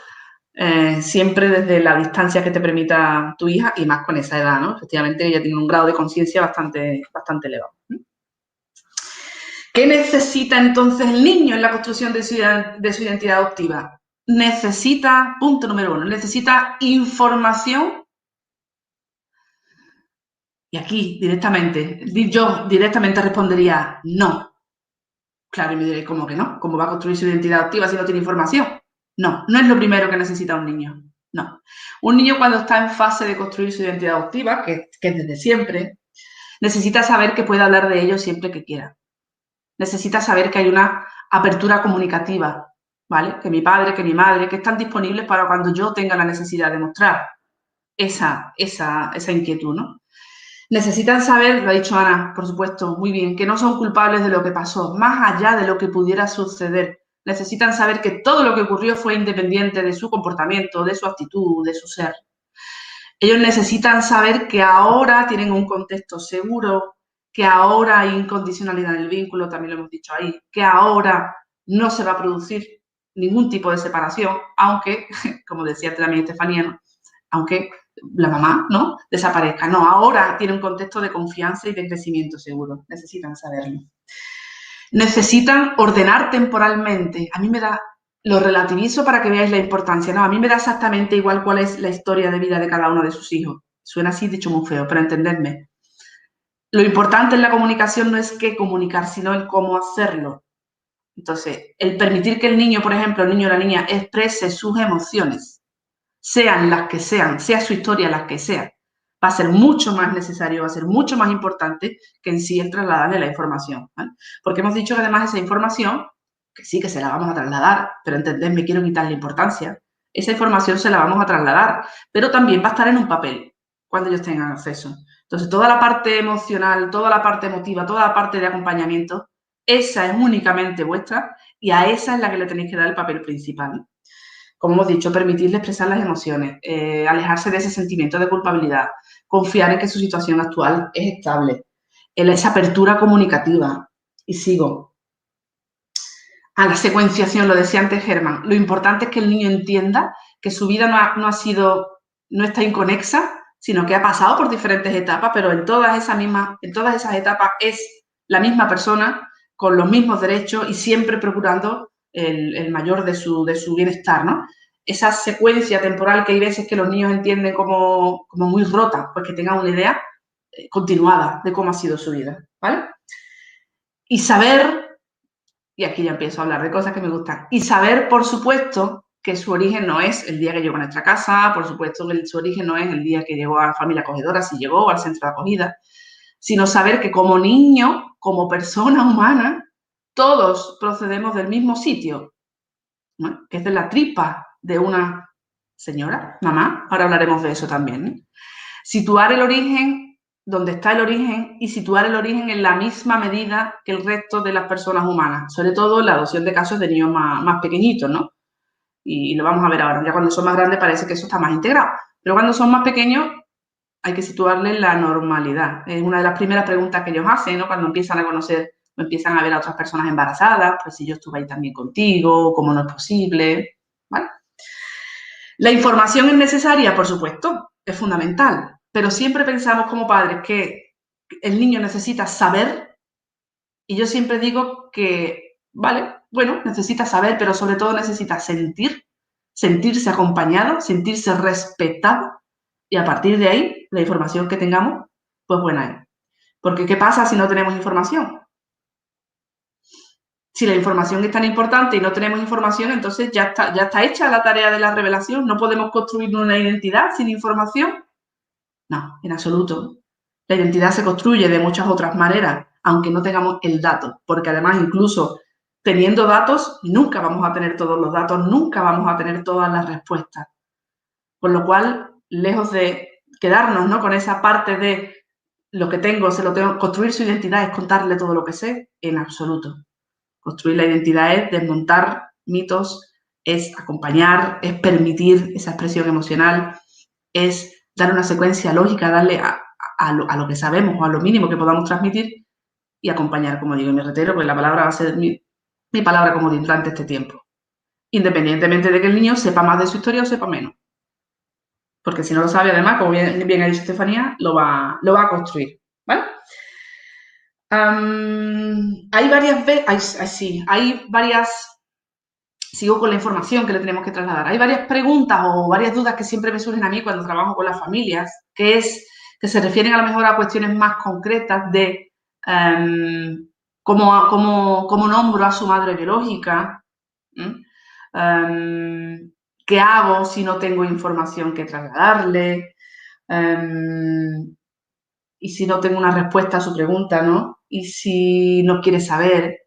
siempre desde la distancia que te permita tu hija y más con esa edad, ¿no? Efectivamente, ella tiene un grado de conciencia bastante elevado. ¿Qué necesita entonces el niño en la construcción de su identidad adoptiva? Necesita, punto número 1, necesita información. Y aquí yo directamente respondería no. Claro, y me diré, ¿cómo que no? ¿Cómo va a construir su identidad adoptiva si no tiene información? No es lo primero que necesita un niño. No. Un niño cuando está en fase de construir su identidad adoptiva, que es desde siempre, necesita saber que puede hablar de ello siempre que quiera. Necesita saber que hay una apertura comunicativa, ¿vale? Que mi padre, que mi madre, que están disponibles para cuando yo tenga la necesidad de mostrar esa inquietud, ¿no? Necesitan saber, lo ha dicho Ana, por supuesto, muy bien, que no son culpables de lo que pasó, más allá de lo que pudiera suceder. Necesitan saber que todo lo que ocurrió fue independiente de su comportamiento, de su actitud, de su ser. Ellos necesitan saber que ahora tienen un contexto seguro, que ahora hay incondicionalidad en el vínculo, también lo hemos dicho ahí, que ahora no se va a producir ningún tipo de separación, aunque, como decía también Estefanía, ¿no? Aunque la mamá, ¿no?, desaparezca. No, ahora tiene un contexto de confianza y de crecimiento seguro. Necesitan saberlo. Necesitan ordenar temporalmente. A mí me da, lo relativizo para que veáis la importancia, ¿no? A mí me da exactamente igual cuál es la historia de vida de cada uno de sus hijos. Suena así, dicho muy feo, pero entendedme. Lo importante en la comunicación no es qué comunicar, sino el cómo hacerlo. Entonces, el permitir que el niño, por ejemplo, el niño o la niña, exprese sus emociones, sean las que sean, sea su historia la que sea, va a ser mucho más necesario, va a ser mucho más importante que en sí el trasladarle la información, ¿vale? Porque hemos dicho que además esa información, que sí que se la vamos a trasladar, pero entendedme, quiero quitarle importancia, esa información se la vamos a trasladar, pero también va a estar en un papel cuando ellos tengan acceso. Entonces, toda la parte emocional, toda la parte emotiva, toda la parte de acompañamiento, esa es únicamente vuestra y a esa es la que le tenéis que dar el papel principal. Como hemos dicho, permitirle expresar las emociones, alejarse de ese sentimiento de culpabilidad, confiar en que su situación actual es estable, esa apertura comunicativa. Y sigo. A la secuenciación, lo decía antes Germán, lo importante es que el niño entienda que su vida no está inconexa, sino que ha pasado por diferentes etapas, pero en todas esas etapas es la misma persona, con los mismos derechos y siempre procurando el mayor de su bienestar, ¿no? Esa secuencia temporal que hay veces que los niños entienden como muy rota, pues que tengan una idea continuada de cómo ha sido su vida, ¿vale? Y saber, y aquí ya empiezo a hablar de cosas que me gustan, y saber, por supuesto, que su origen no es el día que llegó a nuestra casa, por supuesto que su origen no es el día que llegó a la familia acogedora, si llegó al centro de acogida, sino saber que como niño, como persona humana, todos procedemos del mismo sitio, ¿no? Que es de la tripa de una señora, mamá, ahora hablaremos de eso también, ¿no? Situar el origen donde está el origen y situar el origen en la misma medida que el resto de las personas humanas, sobre todo en la adopción de casos de niños más pequeñitos, ¿no? Y lo vamos a ver ahora. Ya cuando son más grandes parece que eso está más integrado, pero cuando son más pequeños hay que situarle la normalidad. Es una de las primeras preguntas que ellos hacen, ¿no? Cuando empiezan a conocer, empiezan a ver a otras personas embarazadas, pues si yo estuve ahí también contigo, cómo no es posible, ¿vale? La información es necesaria, por supuesto, es fundamental, pero siempre pensamos como padres que el niño necesita saber, y yo siempre digo que, vale, bueno, necesita saber, pero sobre todo necesita sentir, sentirse acompañado, sentirse respetado, y a partir de ahí, la información que tengamos, pues buena es. Porque ¿qué pasa si no tenemos información? Si la información es tan importante y no tenemos información, entonces ya está hecha la tarea de la revelación. ¿No podemos construir una identidad sin información? No, en absoluto. La identidad se construye de muchas otras maneras, aunque no tengamos el dato, porque además incluso teniendo datos, nunca vamos a tener todos los datos, nunca vamos a tener todas las respuestas. Con lo cual, lejos de quedarnos, ¿no?, con esa parte de lo que tengo, se lo tengo, construir su identidad es contarle todo lo que sé, en absoluto. Construir la identidad es desmontar mitos, es acompañar, es permitir esa expresión emocional, es dar una secuencia lógica, darle a lo que sabemos o a lo mínimo que podamos transmitir y acompañar, como digo, y me reitero, pues la palabra va a ser mi palabra comodín durante este tiempo. Independientemente de que el niño sepa más de su historia o sepa menos. Porque si no lo sabe, además, como bien ha dicho Estefanía, lo va a construir, ¿vale? Hay varias, sigo con la información que le tenemos que trasladar. Hay varias preguntas o varias dudas que siempre me surgen a mí cuando trabajo con las familias, que se refieren a lo mejor a cuestiones más concretas de cómo nombro a su madre biológica, qué hago si no tengo información que trasladarle, y si no tengo una respuesta a su pregunta, ¿no? Y si no quiere saber.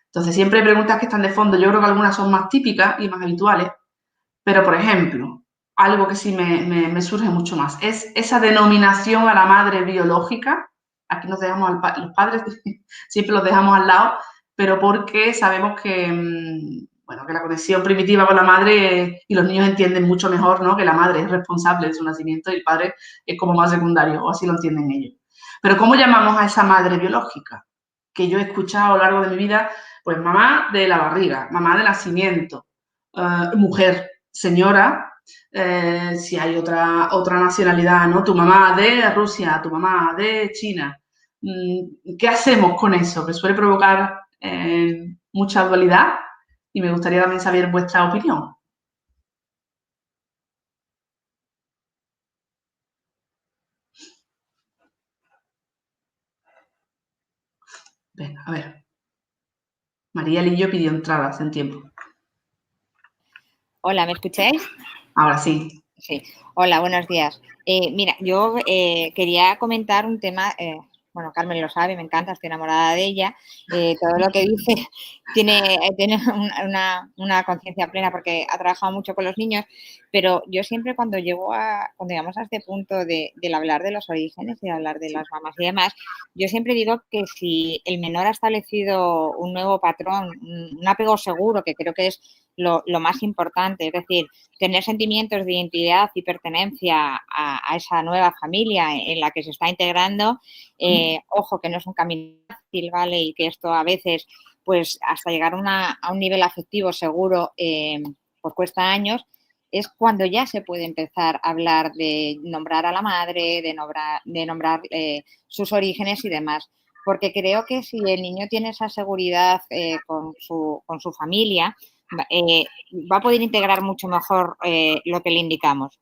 Entonces, siempre hay preguntas que están de fondo. Yo creo que algunas son más típicas y más habituales, pero, por ejemplo, algo que sí me surge mucho más es esa denominación a la madre biológica. Aquí nos dejamos los padres, siempre los dejamos al lado, pero porque sabemos que, bueno, que la conexión primitiva con la madre y los niños entienden mucho mejor, ¿no?, que la madre es responsable de su nacimiento y el padre es como más secundario, o así lo entienden ellos. Pero ¿cómo llamamos a esa madre biológica? Que yo he escuchado a lo largo de mi vida, pues mamá de la barriga, mamá de nacimiento, mujer, señora, si hay otra nacionalidad, ¿no? Tu mamá de Rusia, tu mamá de China. ¿Qué hacemos con eso? Que suele provocar mucha dualidad y me gustaría también saber vuestra opinión. Venga, a ver. María Lillo pidió entrada hace un tiempo. Hola, ¿me escucháis? Ahora sí. Sí. Hola, buenos días. Mira, yo quería comentar un tema, bueno, Carmen lo sabe, me encanta, estoy enamorada de ella. Todo lo que dice tiene una conciencia plena porque ha trabajado mucho con los niños, pero yo siempre cuando llegamos a este punto del hablar de los orígenes y de hablar de las mamás y demás, yo siempre digo que si el menor ha establecido un nuevo patrón, un apego seguro, que creo que es lo más importante, es decir, tener sentimientos de identidad y pertenencia a esa nueva familia en la que se está integrando, ojo, que no es un camino fácil, ¿vale? Y que esto a veces, pues hasta llegar a un nivel afectivo seguro, pues cuesta años, es cuando ya se puede empezar a hablar de nombrar a la madre, de nombrar sus orígenes y demás. Porque creo que si el niño tiene esa seguridad con su familia, va a poder integrar mucho mejor lo que le indicamos.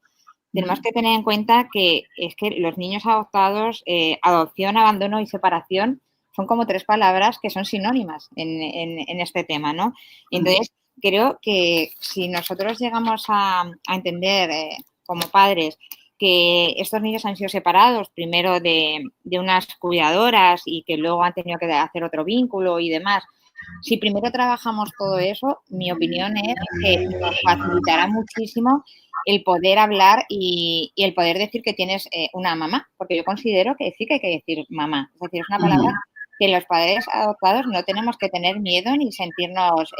Tenemos que tener en cuenta que es que los niños adoptados, adopción, abandono y separación son como 3 palabras que son sinónimas en este tema, ¿no? Entonces, creo que si nosotros llegamos a entender como padres que estos niños han sido separados primero de unas cuidadoras y que luego han tenido que hacer otro vínculo y demás, si primero trabajamos todo eso, mi opinión es que nos facilitará muchísimo el poder hablar y el poder decir que tienes una mamá, porque yo considero que sí que hay que decir mamá. Es decir, es una palabra que los padres adoptados no tenemos que tener miedo ni sentirnos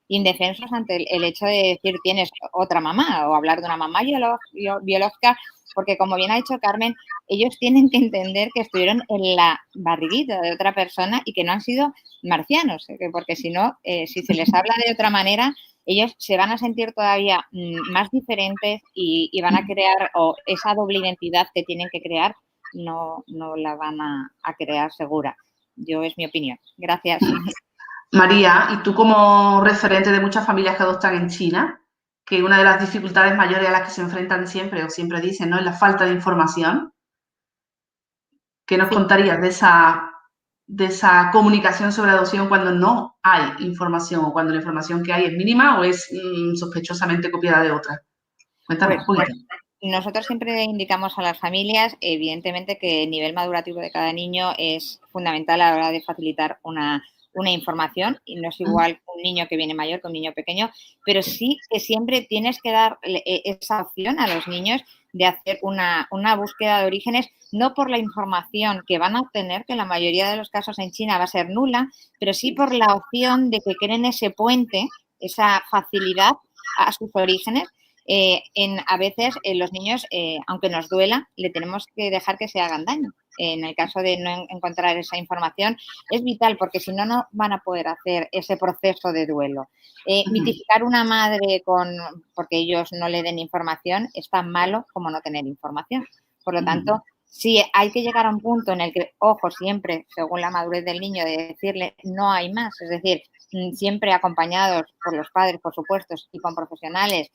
indefensos ante el hecho de decir tienes otra mamá o hablar de una mamá biológica, porque como bien ha dicho Carmen, ellos tienen que entender que estuvieron en la barriguita de otra persona y que no han sido marcianos, porque si no, si se les habla de otra manera, ellos se van a sentir todavía más diferentes y van a crear, o esa doble identidad que tienen que crear, no la van a crear segura. Es mi opinión. Gracias. María, y tú como referente de muchas familias que adoptan en China, que una de las dificultades mayores a las que se enfrentan siempre, o siempre dicen, ¿no?, es la falta de información. ¿Qué nos contarías de esa comunicación sobre adopción cuando no hay información o cuando la información que hay es mínima o es sospechosamente copiada de otra? Cuéntanos. Pues, nosotros siempre indicamos a las familias, evidentemente, que el nivel madurativo de cada niño es fundamental a la hora de facilitar una información, y no es igual un niño que viene mayor que un niño pequeño, pero sí que siempre tienes que dar esa opción a los niños de hacer una búsqueda de orígenes, no por la información que van a obtener, que en la mayoría de los casos en China va a ser nula, pero sí por la opción de que creen ese puente, esa facilidad a sus orígenes. A veces los niños, aunque nos duela, le tenemos que dejar que se hagan daño. En el caso de no encontrar esa información, es vital, porque si no, no van a poder hacer ese proceso de duelo. Mitificar una madre porque ellos no le den información es tan malo como no tener información. Por lo tanto, sí hay que llegar a un punto en el que, ojo, siempre, según la madurez del niño, de decirle no hay más. Es decir, siempre acompañados por los padres, por supuesto, y con profesionales,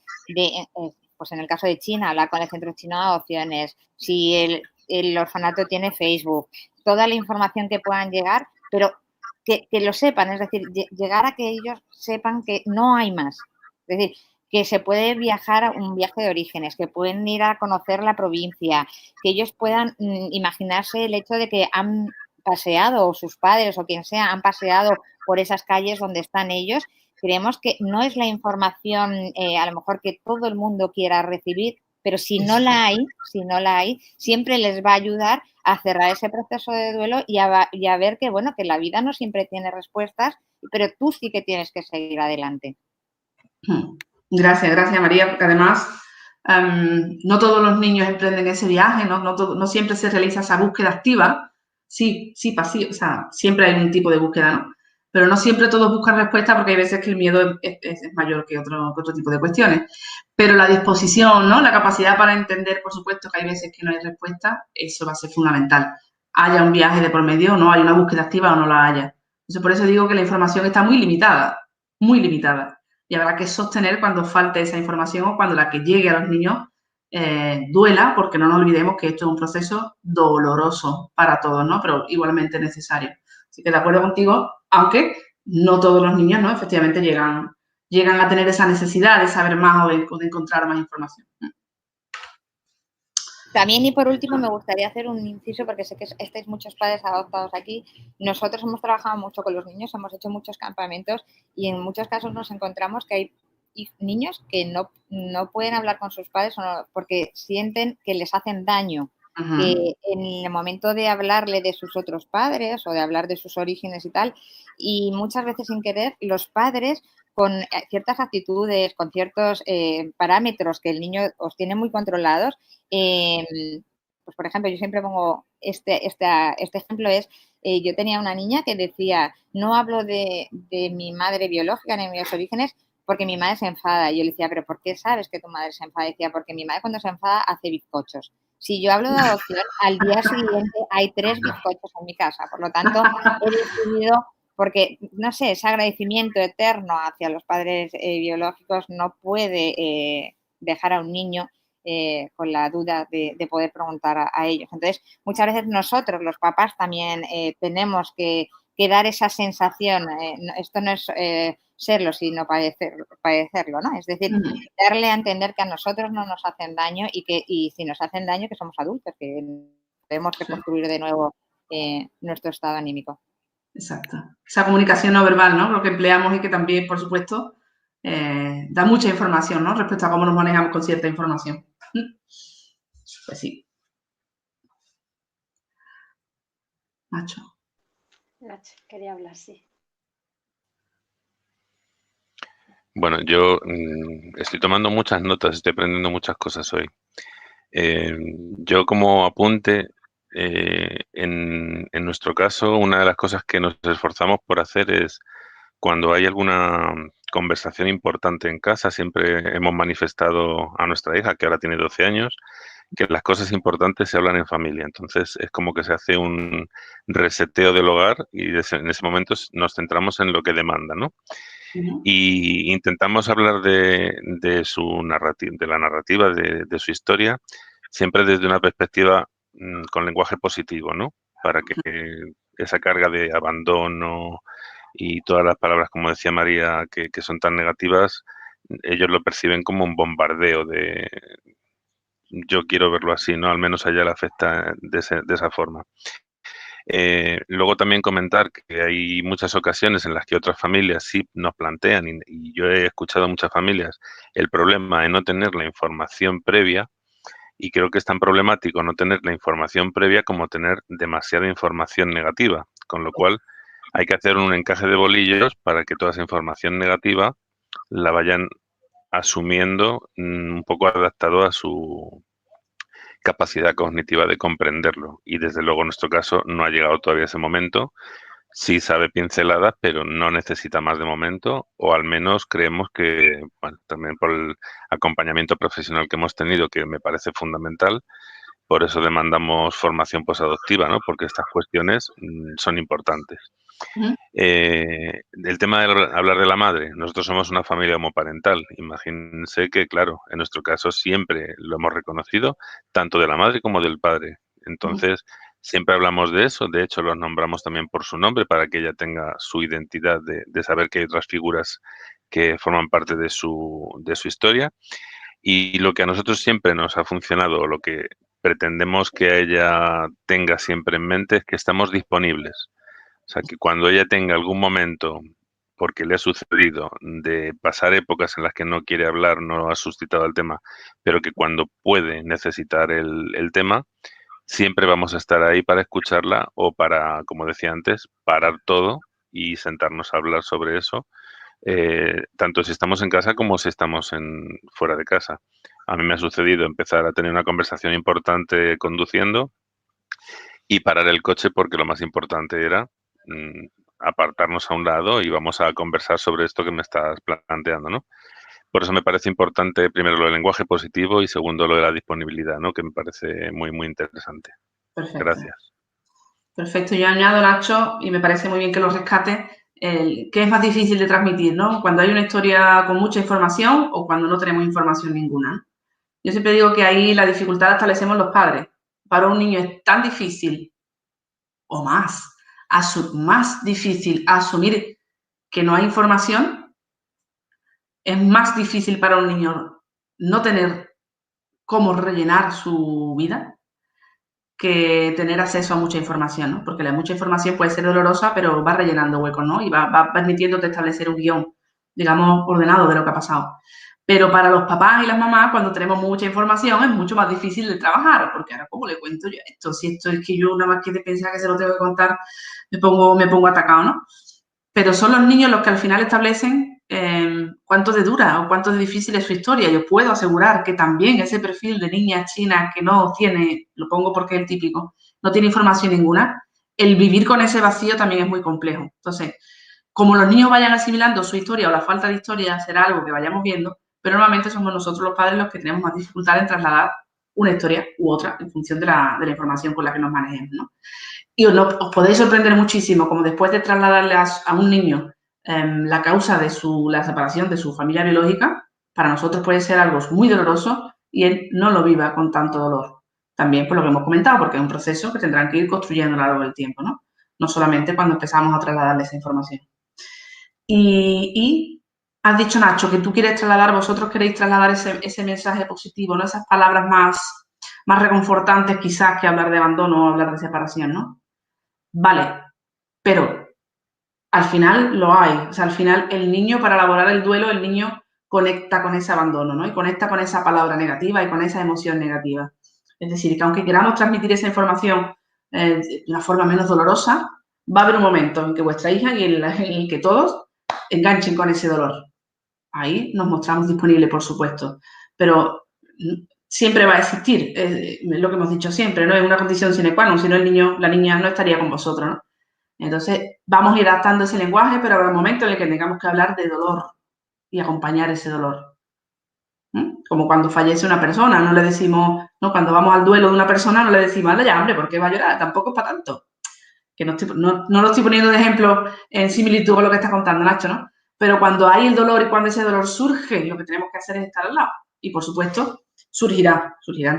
pues en el caso de China, hablar con el Centro Chino de Adopciones, si el orfanato tiene Facebook, toda la información que puedan llegar, pero que lo sepan, es decir, llegar a que ellos sepan que no hay más. Es decir, que se puede viajar a un viaje de orígenes, que pueden ir a conocer la provincia, que ellos puedan imaginarse el hecho de que han paseado, o sus padres o quien sea, han paseado por esas calles donde están ellos. Creemos que no es la información a lo mejor que todo el mundo quiera recibir, pero si no la hay, siempre les va a ayudar a cerrar ese proceso de duelo y a ver que, bueno, que la vida no siempre tiene respuestas, pero tú sí que tienes que seguir adelante. Gracias María, porque además no todos los niños emprenden ese viaje, no siempre se realiza esa búsqueda activa. Sí, pasivo, o sea, siempre hay un tipo de búsqueda, ¿no? Pero no siempre todos buscan respuesta, porque hay veces que el miedo es mayor que otro tipo de cuestiones. Pero la disposición, ¿no?, la capacidad para entender, por supuesto, que hay veces que no hay respuesta, eso va a ser fundamental. Haya un viaje de por medio o no, hay una búsqueda activa o no la haya. Entonces, por eso digo que la información está muy limitada, y habrá que sostener cuando falte esa información o cuando la que llegue a los niños duela, porque no nos olvidemos que esto es un proceso doloroso para todos, ¿no?, pero igualmente necesario. Así que de acuerdo contigo, aunque no todos los niños, ¿no?, efectivamente llegan a tener esa necesidad de saber más o de encontrar más información. También, y por último, me gustaría hacer un inciso, porque sé que estáis muchos padres adoptados aquí. Nosotros hemos trabajado mucho con los niños, hemos hecho muchos campamentos y en muchos casos nos encontramos que hay niños que no pueden hablar con sus padres porque sienten que les hacen daño. En el momento de hablarle de sus otros padres o de hablar de sus orígenes y tal, y muchas veces sin querer, los padres con ciertas actitudes, con ciertos parámetros que el niño os tiene muy controlados, pues por ejemplo, yo siempre pongo este ejemplo es, yo tenía una niña que decía, no hablo de mi madre biológica ni de mis orígenes porque mi madre se enfada. Y yo le decía, ¿pero por qué sabes que tu madre se enfada? Y decía, porque mi madre cuando se enfada hace bizcochos. Si yo hablo de adopción, al día siguiente hay 3 bizcochos en mi casa. Por lo tanto, he decidido porque, no sé, ese agradecimiento eterno hacia los padres biológicos no puede dejar a un niño con la duda de poder preguntar a ellos. Entonces, muchas veces nosotros, los papás, también tenemos que dar esa sensación, esto no es serlo, sino padecerlo, ¿no? Es decir, darle a entender que a nosotros no nos hacen daño y si nos hacen daño, que somos adultos, que tenemos que construir de nuevo nuestro estado anímico. Exacto. Esa comunicación no verbal, ¿no? Lo que empleamos y que también, por supuesto, da mucha información, ¿no? Respecto a cómo nos manejamos con cierta información. Pues sí. Nacho. Nacho, quería hablar, sí. Bueno, yo estoy tomando muchas notas, estoy aprendiendo muchas cosas hoy. Yo como apunte, en nuestro caso, una de las cosas que nos esforzamos por hacer es cuando hay alguna conversación importante en casa, siempre hemos manifestado a nuestra hija, que ahora tiene 12 años, que las cosas importantes se hablan en familia. Entonces, es como que se hace un reseteo del hogar y en ese momento nos centramos en lo que demanda, ¿no? Y intentamos hablar de su narrativa, de la narrativa de su historia, siempre desde una perspectiva con lenguaje positivo, ¿no? Para que esa carga de abandono y todas las palabras, como decía María, que son tan negativas, ellos lo perciben como un bombardeo de... Yo quiero verlo así, ¿no? Al menos a ella le afecta de esa forma. Luego también comentar que hay muchas ocasiones en las que otras familias sí nos plantean, y yo he escuchado a muchas familias, el problema de no tener la información previa, y creo que es tan problemático no tener la información previa como tener demasiada información negativa, con lo cual hay que hacer un encaje de bolillos para que toda esa información negativa la vayan asumiendo un poco adaptado a su capacidad cognitiva de comprenderlo. Y desde luego en nuestro caso no ha llegado todavía ese momento. Sí sabe pinceladas, pero no necesita más de momento, o al menos creemos que, bueno, también por el acompañamiento profesional que hemos tenido, que me parece fundamental, por eso demandamos formación posadoptiva, ¿no? Porque estas cuestiones son importantes. El tema de hablar de la madre, nosotros somos una familia homoparental. Imagínense que, claro, en nuestro caso siempre lo hemos reconocido, tanto de la madre como del padre. Entonces, siempre hablamos de eso. De hecho, los nombramos también por su nombre para que ella tenga su identidad de saber que hay otras figuras que forman parte de su historia. Y lo que a nosotros siempre nos ha funcionado, lo que pretendemos que ella tenga siempre en mente, es que estamos disponibles. O sea, que cuando ella tenga algún momento, porque le ha sucedido, de pasar épocas en las que no quiere hablar, no ha suscitado el tema, pero que cuando puede necesitar el tema, siempre vamos a estar ahí para escucharla o para, como decía antes, parar todo y sentarnos a hablar sobre eso, tanto si estamos en casa como si estamos fuera de casa. A mí me ha sucedido empezar a tener una conversación importante conduciendo y parar el coche porque lo más importante era apartarnos a un lado y vamos a conversar sobre esto que me estás planteando, ¿no? Por eso me parece importante, primero, lo del lenguaje positivo y segundo, lo de la disponibilidad, ¿no? Que me parece muy, muy interesante. Perfecto. Gracias. Perfecto. Yo añado, Nacho, y me parece muy bien que lo rescates, ¿qué es más difícil de transmitir, ¿no? Cuando hay una historia con mucha información o cuando no tenemos información ninguna. Yo siempre digo que ahí la dificultad la establecemos los padres. Para un niño es tan difícil o más difícil asumir que no hay información, es más difícil para un niño no tener cómo rellenar su vida que tener acceso a mucha información, ¿no? Porque la mucha información puede ser dolorosa, pero va rellenando huecos, ¿no? Y va permitiéndote establecer un guión, digamos, ordenado de lo que ha pasado. Pero para los papás y las mamás, cuando tenemos mucha información, es mucho más difícil de trabajar, porque ahora, ¿cómo le cuento yo esto? Si esto es que yo nada más que de pensar que se lo tengo que contar, me pongo atacado, ¿no? Pero son los niños los que al final establecen cuánto de dura o cuánto de difícil es su historia. Yo puedo asegurar que también ese perfil de niña china que no tiene, lo pongo porque es el típico, no tiene información ninguna, el vivir con ese vacío también es muy complejo. Entonces, como los niños vayan asimilando su historia o la falta de historia será algo que vayamos viendo, pero normalmente somos nosotros los padres los que tenemos más dificultad en trasladar una historia u otra en función de la información con la que nos manejemos, ¿no? Y os podéis sorprender muchísimo, como después de trasladarle a un niño la causa de la separación de su familia biológica, para nosotros puede ser algo muy doloroso y él no lo viva con tanto dolor. También por lo que hemos comentado, porque es un proceso que tendrán que ir construyendo a lo largo del tiempo, ¿no? No solamente cuando empezamos a trasladarle esa información. Y has dicho, Nacho, que tú quieres trasladar, vosotros queréis trasladar ese mensaje positivo, ¿no? Esas palabras más reconfortantes quizás que hablar de abandono o hablar de separación, ¿no? Vale, pero al final lo hay. O sea, al final el niño, para elaborar el duelo, el niño conecta con ese abandono, ¿no? Y conecta con esa palabra negativa y con esa emoción negativa. Es decir, que aunque queramos transmitir esa información de una forma menos dolorosa, va a haber un momento en que vuestra hija y en el que todos enganchen con ese dolor. Ahí nos mostramos disponibles, por supuesto, pero siempre va a existir, lo que hemos dicho siempre, no es una condición sine qua non, si no el niño, la niña no estaría con vosotros, ¿no? Entonces, vamos a ir adaptando ese lenguaje, pero habrá un momento en el que tengamos que hablar de dolor y acompañar ese dolor. Como cuando fallece una persona, no le decimos, no, cuando vamos al duelo de una persona no le decimos, anda ya, hombre, ¿por qué va a llorar? Tampoco es para tanto. Que no lo estoy poniendo de ejemplo en similitud con lo que estás contando, Nacho, ¿no? Pero cuando hay el dolor y cuando ese dolor surge, lo que tenemos que hacer es estar al lado. Y, por supuesto, surgirán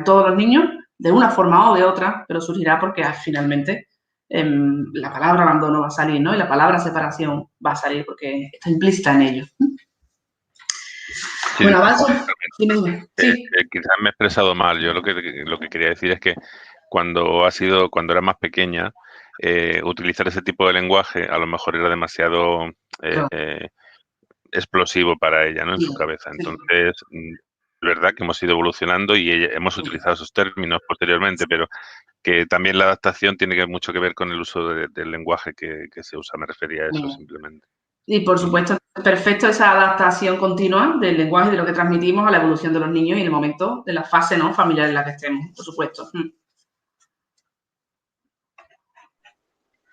todos los niños de una forma o de otra, pero surgirá porque finalmente la palabra abandono va a salir, ¿no? Y la palabra separación va a salir porque está implícita en ello. Sí, bueno, avanzo. Dime. Sí. Quizás me he expresado mal. Yo lo que quería decir es que cuando era más pequeña, utilizar ese tipo de lenguaje a lo mejor era demasiado explosivo para ella, ¿no? En su cabeza. Entonces, es verdad que hemos ido evolucionando y hemos utilizado esos términos posteriormente, pero que también la adaptación tiene mucho que ver con el uso del lenguaje que se usa. Me refería a eso simplemente. Y, por supuesto, perfecto esa adaptación continua del lenguaje, de lo que transmitimos a la evolución de los niños y en el momento de la fase, ¿no?, familiar en la que estemos, por supuesto.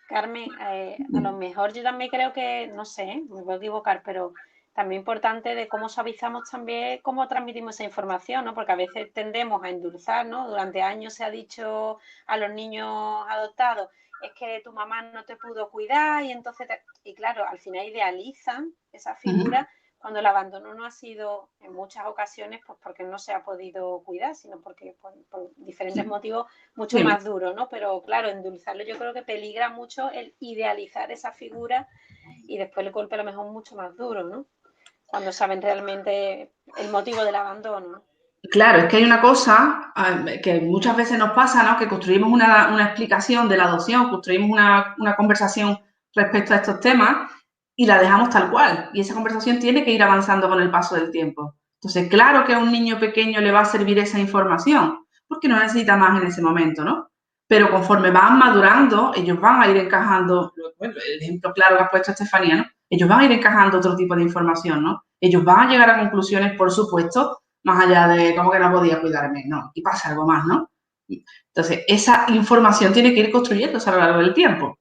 Carmen, a lo mejor yo también creo que, no sé, me voy a equivocar, pero también importante de cómo suavizamos también cómo transmitimos esa información, ¿no? Porque a veces tendemos a endulzar, ¿no? Durante años se ha dicho a los niños adoptados, es que tu mamá no te pudo cuidar y entonces, y claro, al final idealizan esa figura cuando el abandono no ha sido en muchas ocasiones pues porque no se ha podido cuidar, sino porque por diferentes motivos mucho más duros, ¿no? Pero claro, endulzarlo yo creo que peligra mucho el idealizar esa figura y después el golpe a lo mejor mucho más duro, ¿no? Cuando saben realmente el motivo del abandono, ¿no? Claro, es que hay una cosa que muchas veces nos pasa, ¿no? Que construimos una explicación de la adopción, construimos una conversación respecto a estos temas y la dejamos tal cual. Y esa conversación tiene que ir avanzando con el paso del tiempo. Entonces, claro que a un niño pequeño le va a servir esa información, porque no necesita más en ese momento, ¿no? Pero conforme van madurando, ellos van a ir encajando, bueno, el ejemplo claro que ha puesto Estefanía, ¿no? Ellos van a ir encajando otro tipo de información, ¿no? Ellos van a llegar a conclusiones, por supuesto, más allá de cómo que no podía cuidarme, no, y pasa algo más, ¿no? Entonces, esa información tiene que ir construyéndose a lo largo del tiempo.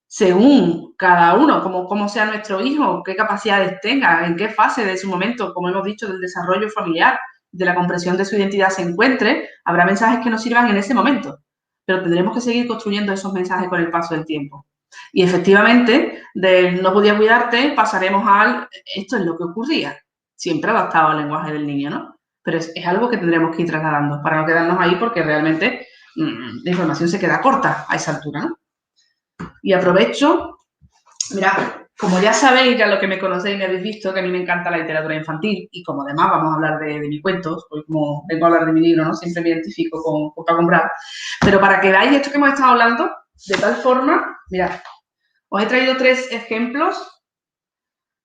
Según cada uno, como sea nuestro hijo, qué capacidades tenga, en qué fase de su momento, como hemos dicho, del desarrollo familiar, de la comprensión de su identidad se encuentre, habrá mensajes que nos sirvan en ese momento, pero tendremos que seguir construyendo esos mensajes con el paso del tiempo. Y efectivamente, del no podía cuidarte, pasaremos al esto es lo que ocurría, siempre adaptado al lenguaje del niño, ¿no? Pero es algo que tendremos que ir trasladando para no quedarnos ahí porque realmente la información se queda corta a esa altura, ¿no? Y aprovecho, mirad, como ya sabéis, ya lo que me conocéis, me habéis visto, que a mí me encanta la literatura infantil y como además vamos a hablar de mis cuentos, hoy como vengo a hablar de mi libro, ¿no? Siempre me identifico con Para Comprar. Pero para que veáis esto que hemos estado hablando, de tal forma, mirad, os he traído 3 ejemplos.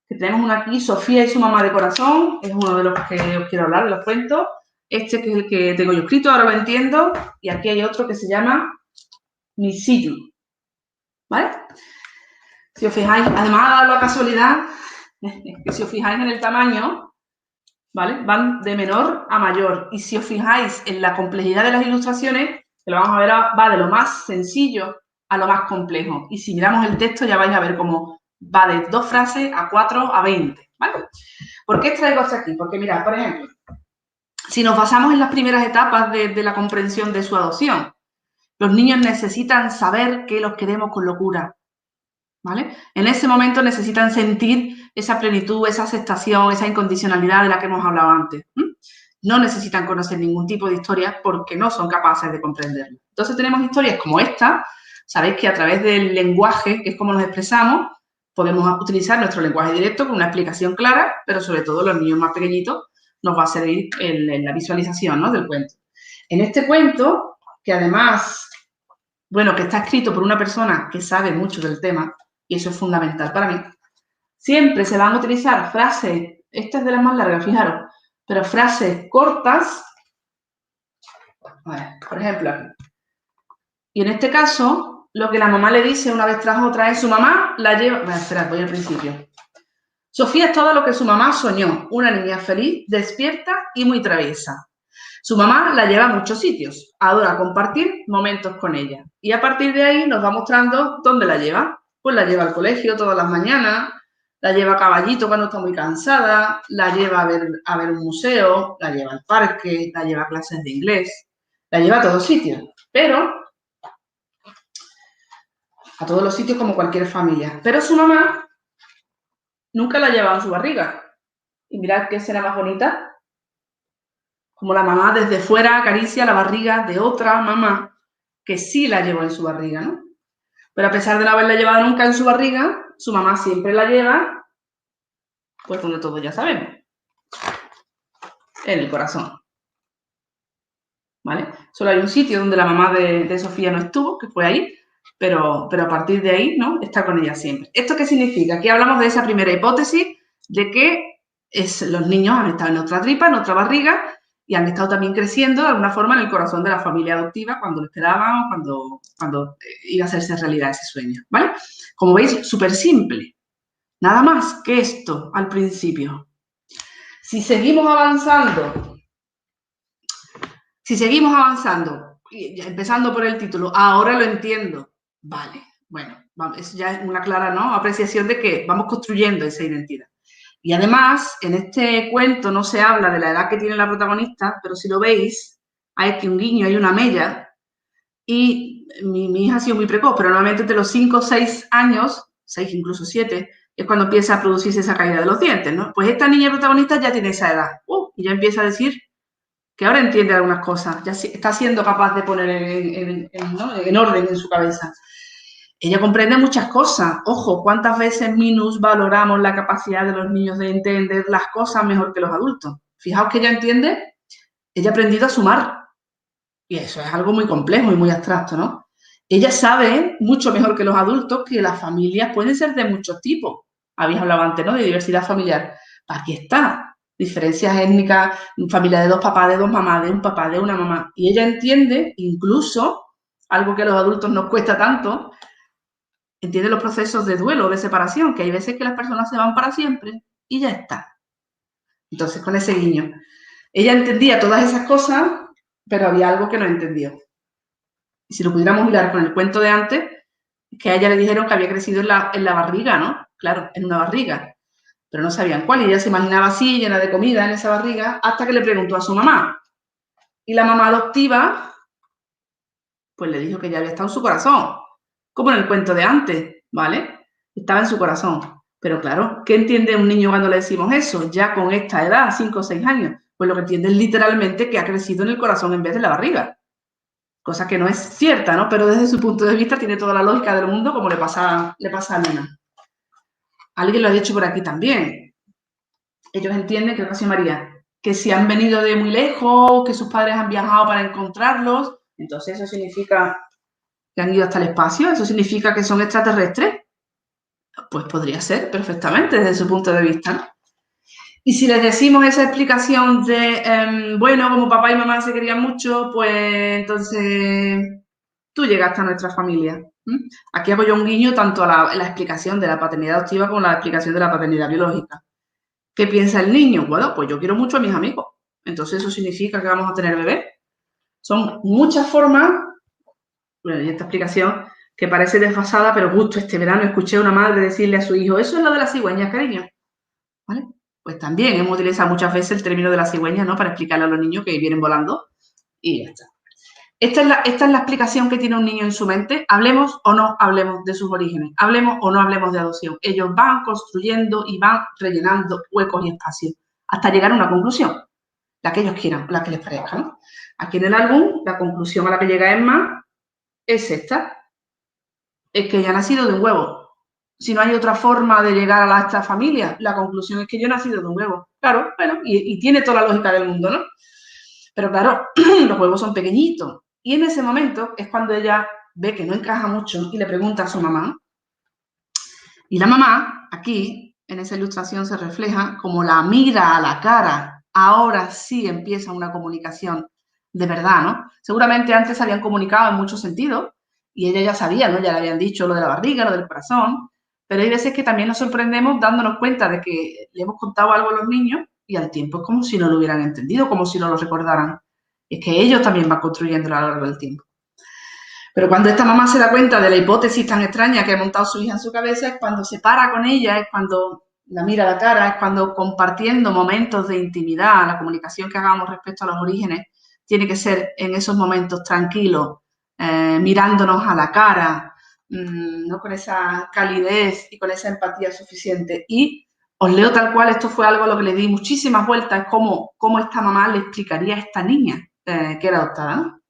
Que tenemos uno aquí, Sofía y su mamá de corazón, es uno de los que os quiero hablar, de los cuentos. Este que es el que tengo yo escrito, ahora lo entiendo. Y aquí hay otro que se llama Misiyu. ¿Vale? Si os fijáis, además ha dado la casualidad que si os fijáis en el tamaño, ¿vale? Van de menor a mayor. Y si os fijáis en la complejidad de las ilustraciones, que lo vamos a ver, va de lo más sencillo a lo más complejo. Y si miramos el texto ya vais a ver cómo va de 2 frases a 4 a 20, ¿vale? ¿Por qué traigo esto aquí? Porque mirad, por ejemplo, Si nos basamos en las primeras etapas de la comprensión de su adopción, los niños necesitan saber que los queremos con locura, ¿vale? En ese momento necesitan sentir esa plenitud, esa aceptación, esa incondicionalidad de la que hemos hablado antes. No necesitan conocer ningún tipo de historia porque no son capaces de comprenderlo. Entonces tenemos historias como esta. Sabéis que a través del lenguaje, que es como nos expresamos, podemos utilizar nuestro lenguaje directo con una explicación clara, pero sobre todo los niños más pequeñitos nos va a servir en la visualización, ¿no?, del cuento. En este cuento, que además, bueno, que está escrito por una persona que sabe mucho del tema, y eso es fundamental para mí, siempre se van a utilizar frases, esta es de las más largas, fijaros, pero frases cortas, a ver, por ejemplo, aquí. Y en este caso, lo que la mamá le dice una vez tras otra es: su mamá la lleva... Bueno, esperad, voy al principio. Sofía es todo lo que su mamá soñó, una niña feliz, despierta y muy traviesa. Su mamá la lleva a muchos sitios, adora compartir momentos con ella. Y a partir de ahí nos va mostrando dónde la lleva. Pues la lleva al colegio todas las mañanas, la lleva a caballito cuando está muy cansada, la lleva a ver un museo, la lleva al parque, la lleva a clases de inglés, la lleva a todos sitios, pero a todos los sitios como cualquier familia. Pero su mamá nunca la llevaba en su barriga. Y mirad qué escena más bonita. Como la mamá desde fuera acaricia la barriga de otra mamá que sí la llevó en su barriga, ¿no? Pero a pesar de no haberla llevado nunca en su barriga, su mamá siempre la lleva, pues donde todos ya sabemos, en el corazón. ¿Vale? Solo hay un sitio donde la mamá de Sofía no estuvo, que fue ahí, pero a partir de ahí, ¿no?, está con ella siempre. ¿Esto qué significa? Aquí hablamos de esa primera hipótesis de que los niños han estado en otra tripa, en otra barriga, y han estado también creciendo de alguna forma en el corazón de la familia adoptiva cuando lo esperaban o cuando iba a hacerse realidad ese sueño, ¿vale? Como veis, súper simple. Nada más que esto al principio. Si seguimos avanzando, empezando por el título, ahora lo entiendo, vale, bueno, eso ya es una clara, ¿no?, apreciación de que vamos construyendo esa identidad. Y además, en este cuento no se habla de la edad que tiene la protagonista, pero si lo veis, hay que un guiño, hay una mella, y mi hija ha sido muy precoz, pero normalmente entre los 5 o 6 años, 6 incluso 7, es cuando empieza a producirse esa caída de los dientes, ¿no? Pues esta niña protagonista ya tiene esa edad, y ya empieza a decir que ahora entiende algunas cosas, ya está siendo capaz de poner en orden en su cabeza. Ella comprende muchas cosas. Ojo, ¿cuántas veces minusvaloramos la capacidad de los niños de entender las cosas mejor que los adultos? Fijaos que ella entiende, ella ha aprendido a sumar. Y eso es algo muy complejo y muy abstracto, ¿no? Ella sabe mucho mejor que los adultos que las familias pueden ser de muchos tipos. Habéis hablado antes, ¿no?, de diversidad familiar. Aquí está. Diferencias étnicas, familia de 2 papás, de 2 mamás, de un papá, de una mamá. Y ella entiende, incluso, algo que a los adultos nos cuesta tanto, entiende los procesos de duelo, de separación, que hay veces que las personas se van para siempre y ya está. Entonces, con ese guiño. Ella entendía todas esas cosas, pero había algo que no entendió. Y si lo pudiéramos mirar con el cuento de antes, que a ella le dijeron que había crecido en la barriga, ¿no? Claro, en una barriga. Pero no sabían cuál, y ella se imaginaba así, llena de comida en esa barriga, hasta que le preguntó a su mamá. Y la mamá adoptiva, pues le dijo que ya había estado en su corazón, como en el cuento de antes, ¿vale? Estaba en su corazón. Pero claro, ¿qué entiende un niño cuando le decimos eso? Ya con esta edad, 5 o 6 años. Pues lo que entiende es literalmente que ha crecido en el corazón en vez de la barriga. Cosa que no es cierta, ¿no? Pero desde su punto de vista tiene toda la lógica del mundo, como le pasa a Nena. Alguien lo ha dicho por aquí también. Ellos entienden, creo que sí, María, que si han venido de muy lejos, que sus padres han viajado para encontrarlos, entonces eso significa que han ido hasta el espacio, eso significa que son extraterrestres. Pues podría ser perfectamente desde su punto de vista, ¿no? Y si les decimos esa explicación de, bueno, como papá y mamá se querían mucho, pues entonces tú llegaste a nuestra familia. Aquí hago yo un guiño tanto a la explicación de la paternidad adoptiva como a la explicación de la paternidad biológica. ¿Qué piensa el niño? Bueno, pues yo quiero mucho a mis amigos. Entonces eso significa que vamos a tener bebés. Son muchas formas, bueno, y esta explicación que parece desfasada, pero justo este verano escuché a una madre decirle a su hijo: eso es lo de las cigüeñas, cariño. ¿Vale? Pues también hemos utilizado muchas veces el término de la cigüeña, ¿no? Para explicarle a los niños que vienen volando y ya está. Esta es la explicación que tiene un niño en su mente. Hablemos o no hablemos de sus orígenes, hablemos o no hablemos de adopción. Ellos van construyendo y van rellenando huecos y espacios hasta llegar a una conclusión, la que ellos quieran, la que les parezca, ¿no? Aquí en el álbum, la conclusión a la que llega Emma es esta. Es que ella ha nacido de un huevo. Si no hay otra forma de llegar a esta familia, la conclusión es que yo he nacido de un huevo. Claro, bueno, y tiene toda la lógica del mundo, ¿no? Pero claro, los huevos son pequeñitos. Y en ese momento es cuando ella ve que no encaja mucho y le pregunta a su mamá. Y la mamá, aquí, en esa ilustración, se refleja como la mira a la cara. Ahora sí empieza una comunicación de verdad, ¿no? Seguramente antes se habían comunicado en muchos sentidos y ella ya sabía, ¿no? Ya le habían dicho lo de la barriga, lo del corazón. Pero hay veces que también nos sorprendemos dándonos cuenta de que le hemos contado algo a los niños y al tiempo es como si no lo hubieran entendido, como si no lo recordaran. Es que ellos también van construyendo a lo largo del tiempo. Pero cuando esta mamá se da cuenta de la hipótesis tan extraña que ha montado su hija en su cabeza, es cuando se para con ella, es cuando la mira a la cara, es cuando compartiendo momentos de intimidad, la comunicación que hagamos respecto a los orígenes, tiene que ser en esos momentos tranquilos, mirándonos a la cara, ¿no? Con esa calidez y con esa empatía suficiente. Y os leo tal cual, esto fue algo a lo que le di muchísimas vueltas, es cómo esta mamá le explicaría a esta niña que era adoptada, ¿no?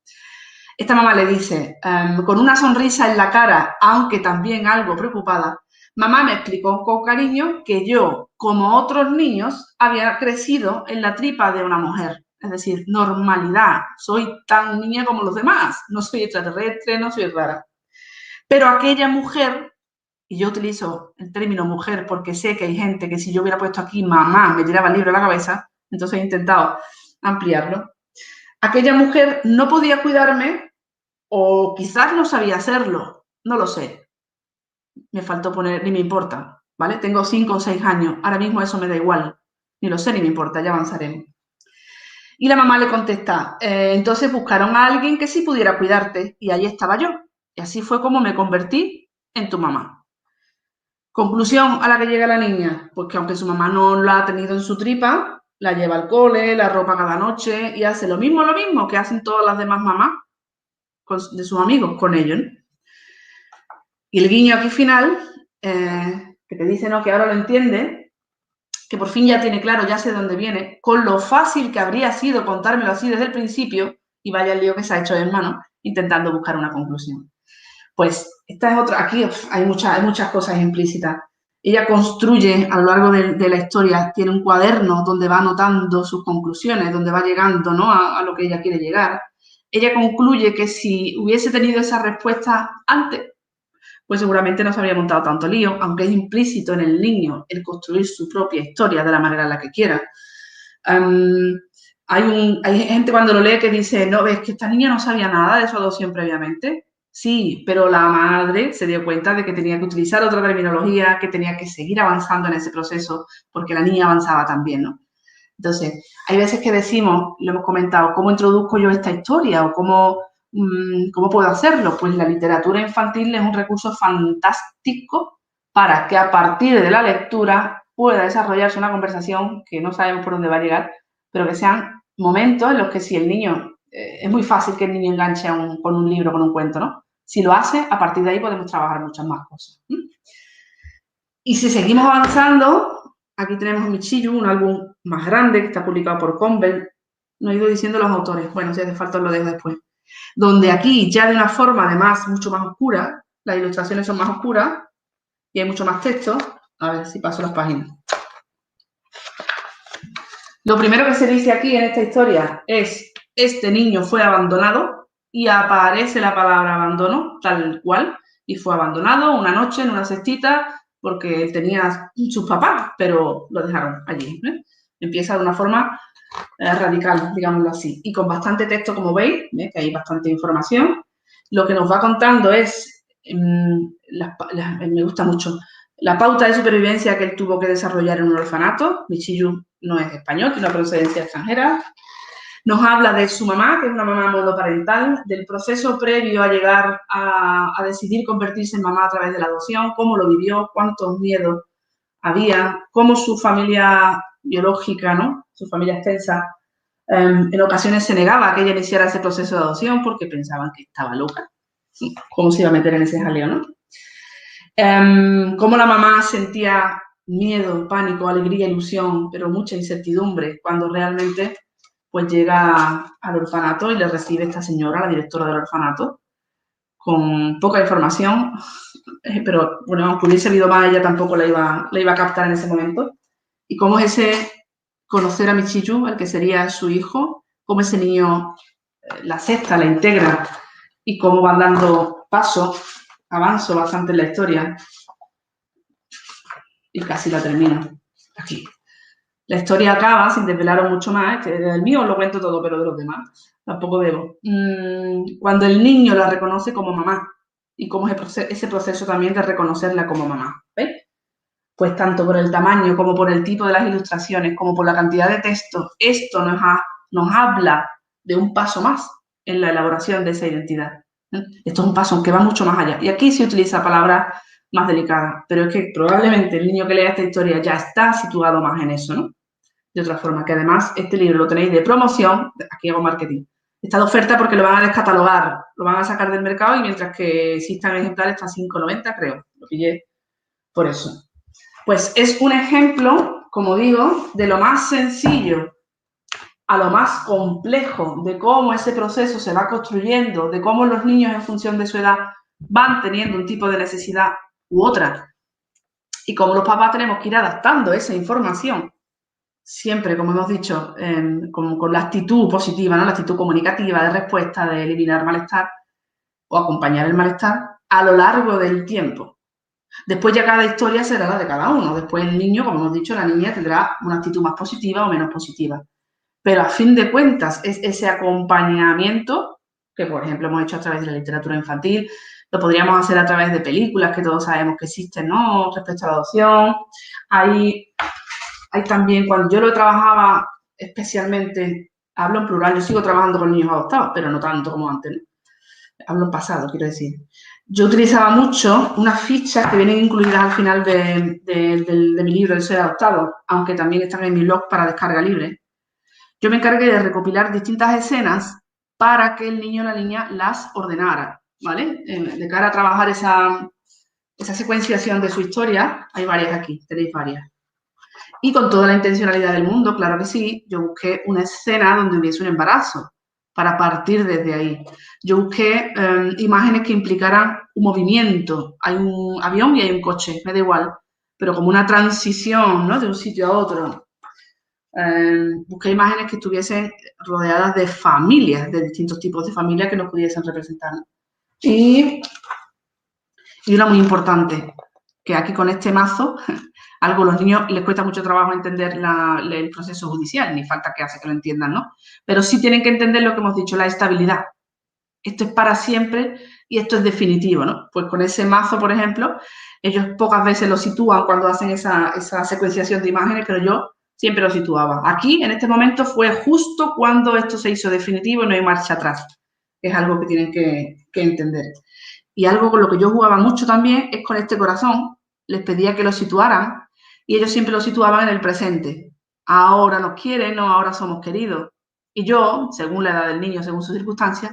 Esta mamá le dice, con una sonrisa en la cara, aunque también algo preocupada, mamá me explicó con cariño que yo, como otros niños, había crecido en la tripa de una mujer. Es decir, normalidad. Soy tan niña como los demás. No soy extraterrestre, no soy rara. Pero aquella mujer, y yo utilizo el término mujer porque sé que hay gente que si yo hubiera puesto aquí mamá me tiraba el libro a la cabeza, entonces he intentado ampliarlo. Aquella mujer no podía cuidarme o quizás no sabía hacerlo, no lo sé. Me faltó poner, ni me importa, ¿vale? Tengo 5 o 6 años, ahora mismo eso me da igual, ni lo sé ni me importa, ya avanzaremos. Y la mamá le contesta, entonces buscaron a alguien que sí pudiera cuidarte y ahí estaba yo. Y así fue como me convertí en tu mamá. Conclusión a la que llega la niña, pues que aunque su mamá no la ha tenido en su tripa, la lleva al cole, la ropa cada noche y hace lo mismo que hacen todas las demás mamás de sus amigos con ellos, ¿no? Y el guiño aquí final, que te dice, ¿no? Que ahora lo entiende, que por fin ya tiene claro, ya sé dónde viene, con lo fácil que habría sido contármelo así desde el principio, y vaya el lío que se ha hecho en mano, intentando buscar una conclusión. Pues esta es otra, aquí hay muchas cosas implícitas. Ella construye a lo largo de la historia, tiene un cuaderno donde va anotando sus conclusiones, donde va llegando, ¿no? a lo que ella quiere llegar. Ella concluye que si hubiese tenido esa respuesta antes, pues seguramente no se habría montado tanto lío, aunque es implícito en el niño el construir su propia historia de la manera en la que quiera. Hay gente cuando lo lee que dice, no, ves que esta niña no sabía nada de su adopción previamente. Sí, pero la madre se dio cuenta de que tenía que utilizar otra terminología, que tenía que seguir avanzando en ese proceso, porque la niña avanzaba también, ¿no? Entonces, hay veces que decimos, lo hemos comentado, ¿cómo introduzco yo esta historia? O ¿cómo puedo hacerlo? Pues la literatura infantil es un recurso fantástico para que a partir de la lectura pueda desarrollarse una conversación que no sabemos por dónde va a llegar, pero que sean momentos en los que si el niño, es muy fácil que el niño enganche con un libro, con un cuento, ¿no? Si lo hace, a partir de ahí podemos trabajar muchas más cosas. Y si seguimos avanzando, aquí tenemos Michiyu, un álbum más grande que está publicado por Convent. No he ido diciendo los autores, bueno, si hace falta os lo dejo después. Donde aquí, ya de una forma además mucho más oscura, las ilustraciones son más oscuras y hay mucho más texto. A ver si paso las páginas. Lo primero que se dice aquí en esta historia es, este niño fue abandonado y aparece la palabra abandono, tal cual, y fue abandonado una noche en una cestita porque él tenía sus papás, pero lo dejaron allí, ¿eh? Empieza de una forma radical, digámoslo así, y con bastante texto, como veis, que hay bastante información. Lo que nos va contando es, me gusta mucho, la pauta de supervivencia que él tuvo que desarrollar en un orfanato. Michiyu no es español, tiene una procedencia extranjera. Nos habla de su mamá, que es una mamá monoparental, del proceso previo a llegar a decidir convertirse en mamá a través de la adopción, cómo lo vivió, cuántos miedos había, cómo su familia biológica, ¿no? Su familia extensa, en ocasiones se negaba a que ella iniciara ese proceso de adopción porque pensaban que estaba loca. ¿Cómo se iba a meter en ese jaleo, no? Cómo la mamá sentía miedo, pánico, alegría, ilusión, pero mucha incertidumbre cuando realmente pues llega al orfanato y le recibe esta señora, la directora del orfanato, con poca información, pero bueno, aunque hubiese habido más, ella tampoco la iba a captar en ese momento. Y cómo es ese conocer a Michiyu, el que sería su hijo, cómo ese niño la acepta, la integra y cómo van dando pasos, avanzo bastante en la historia y casi la termino aquí. La historia acaba, sin desvelaros mucho más, que del mío os lo cuento todo, pero de los demás tampoco debo. Cuando el niño la reconoce como mamá y cómo es ese proceso también de reconocerla como mamá, ¿veis? Pues tanto por el tamaño como por el tipo de las ilustraciones, como por la cantidad de texto, esto nos habla de un paso más en la elaboración de esa identidad. Esto es un paso que va mucho más allá. Y aquí se utiliza palabras más delicadas, pero es que probablemente el niño que lea esta historia ya está situado más en eso, ¿no? De otra forma, que además este libro lo tenéis de promoción, aquí hago marketing, está de oferta porque lo van a descatalogar, lo van a sacar del mercado y mientras que existan ejemplares está a 5,90, creo, lo pillé por eso. Pues es un ejemplo, como digo, de lo más sencillo a lo más complejo, de cómo ese proceso se va construyendo, de cómo los niños en función de su edad van teniendo un tipo de necesidad u otra y cómo los papás tenemos que ir adaptando esa información, siempre, como hemos dicho, con la actitud positiva, ¿no? La actitud comunicativa de respuesta, de eliminar malestar o acompañar el malestar a lo largo del tiempo. Después ya cada historia será la de cada uno. Después el niño, como hemos dicho, la niña tendrá una actitud más positiva o menos positiva. Pero a fin de cuentas es ese acompañamiento que, por ejemplo, hemos hecho a través de la literatura infantil, lo podríamos hacer a través de películas que todos sabemos que existen, ¿no? Respecto a la adopción. Hay también, cuando yo lo trabajaba especialmente, hablo en plural, yo sigo trabajando con niños adoptados, pero no tanto como antes, ¿no? Hablo en pasado, quiero decir. Yo utilizaba mucho unas fichas que vienen incluidas al final de mi libro, El ser adoptado, aunque también están en mi blog para descarga libre. Yo me encargué de recopilar distintas escenas para que el niño o la niña las ordenara, ¿vale? De cara a trabajar esa secuenciación de su historia, hay varias aquí, tenéis varias. Y con toda la intencionalidad del mundo, claro que sí, yo busqué una escena donde hubiese un embarazo para partir desde ahí. Yo busqué imágenes que implicaran un movimiento. Hay un avión y hay un coche, me da igual, pero como una transición, ¿no? De un sitio a otro. Busqué imágenes que estuviesen rodeadas de familias, de distintos tipos de familias que nos pudiesen representar. Y una muy importante, que aquí con este mazo, algo a los niños les cuesta mucho trabajo entender el proceso judicial, ni falta que hace que lo entiendan, ¿no? Pero sí tienen que entender lo que hemos dicho, la estabilidad. Esto es para siempre y esto es definitivo, ¿no? Pues con ese mazo, por ejemplo, ellos pocas veces lo sitúan cuando hacen esa secuenciación de imágenes, pero yo siempre lo situaba. Aquí, en este momento, fue justo cuando esto se hizo definitivo y no hay marcha atrás. Es algo que tienen que entender. Y algo con lo que yo jugaba mucho también es con este corazón. Les pedía que lo situaran y ellos siempre lo situaban en el presente. Ahora nos quieren, no, ahora somos queridos. Y yo, según la edad del niño, según sus circunstancias,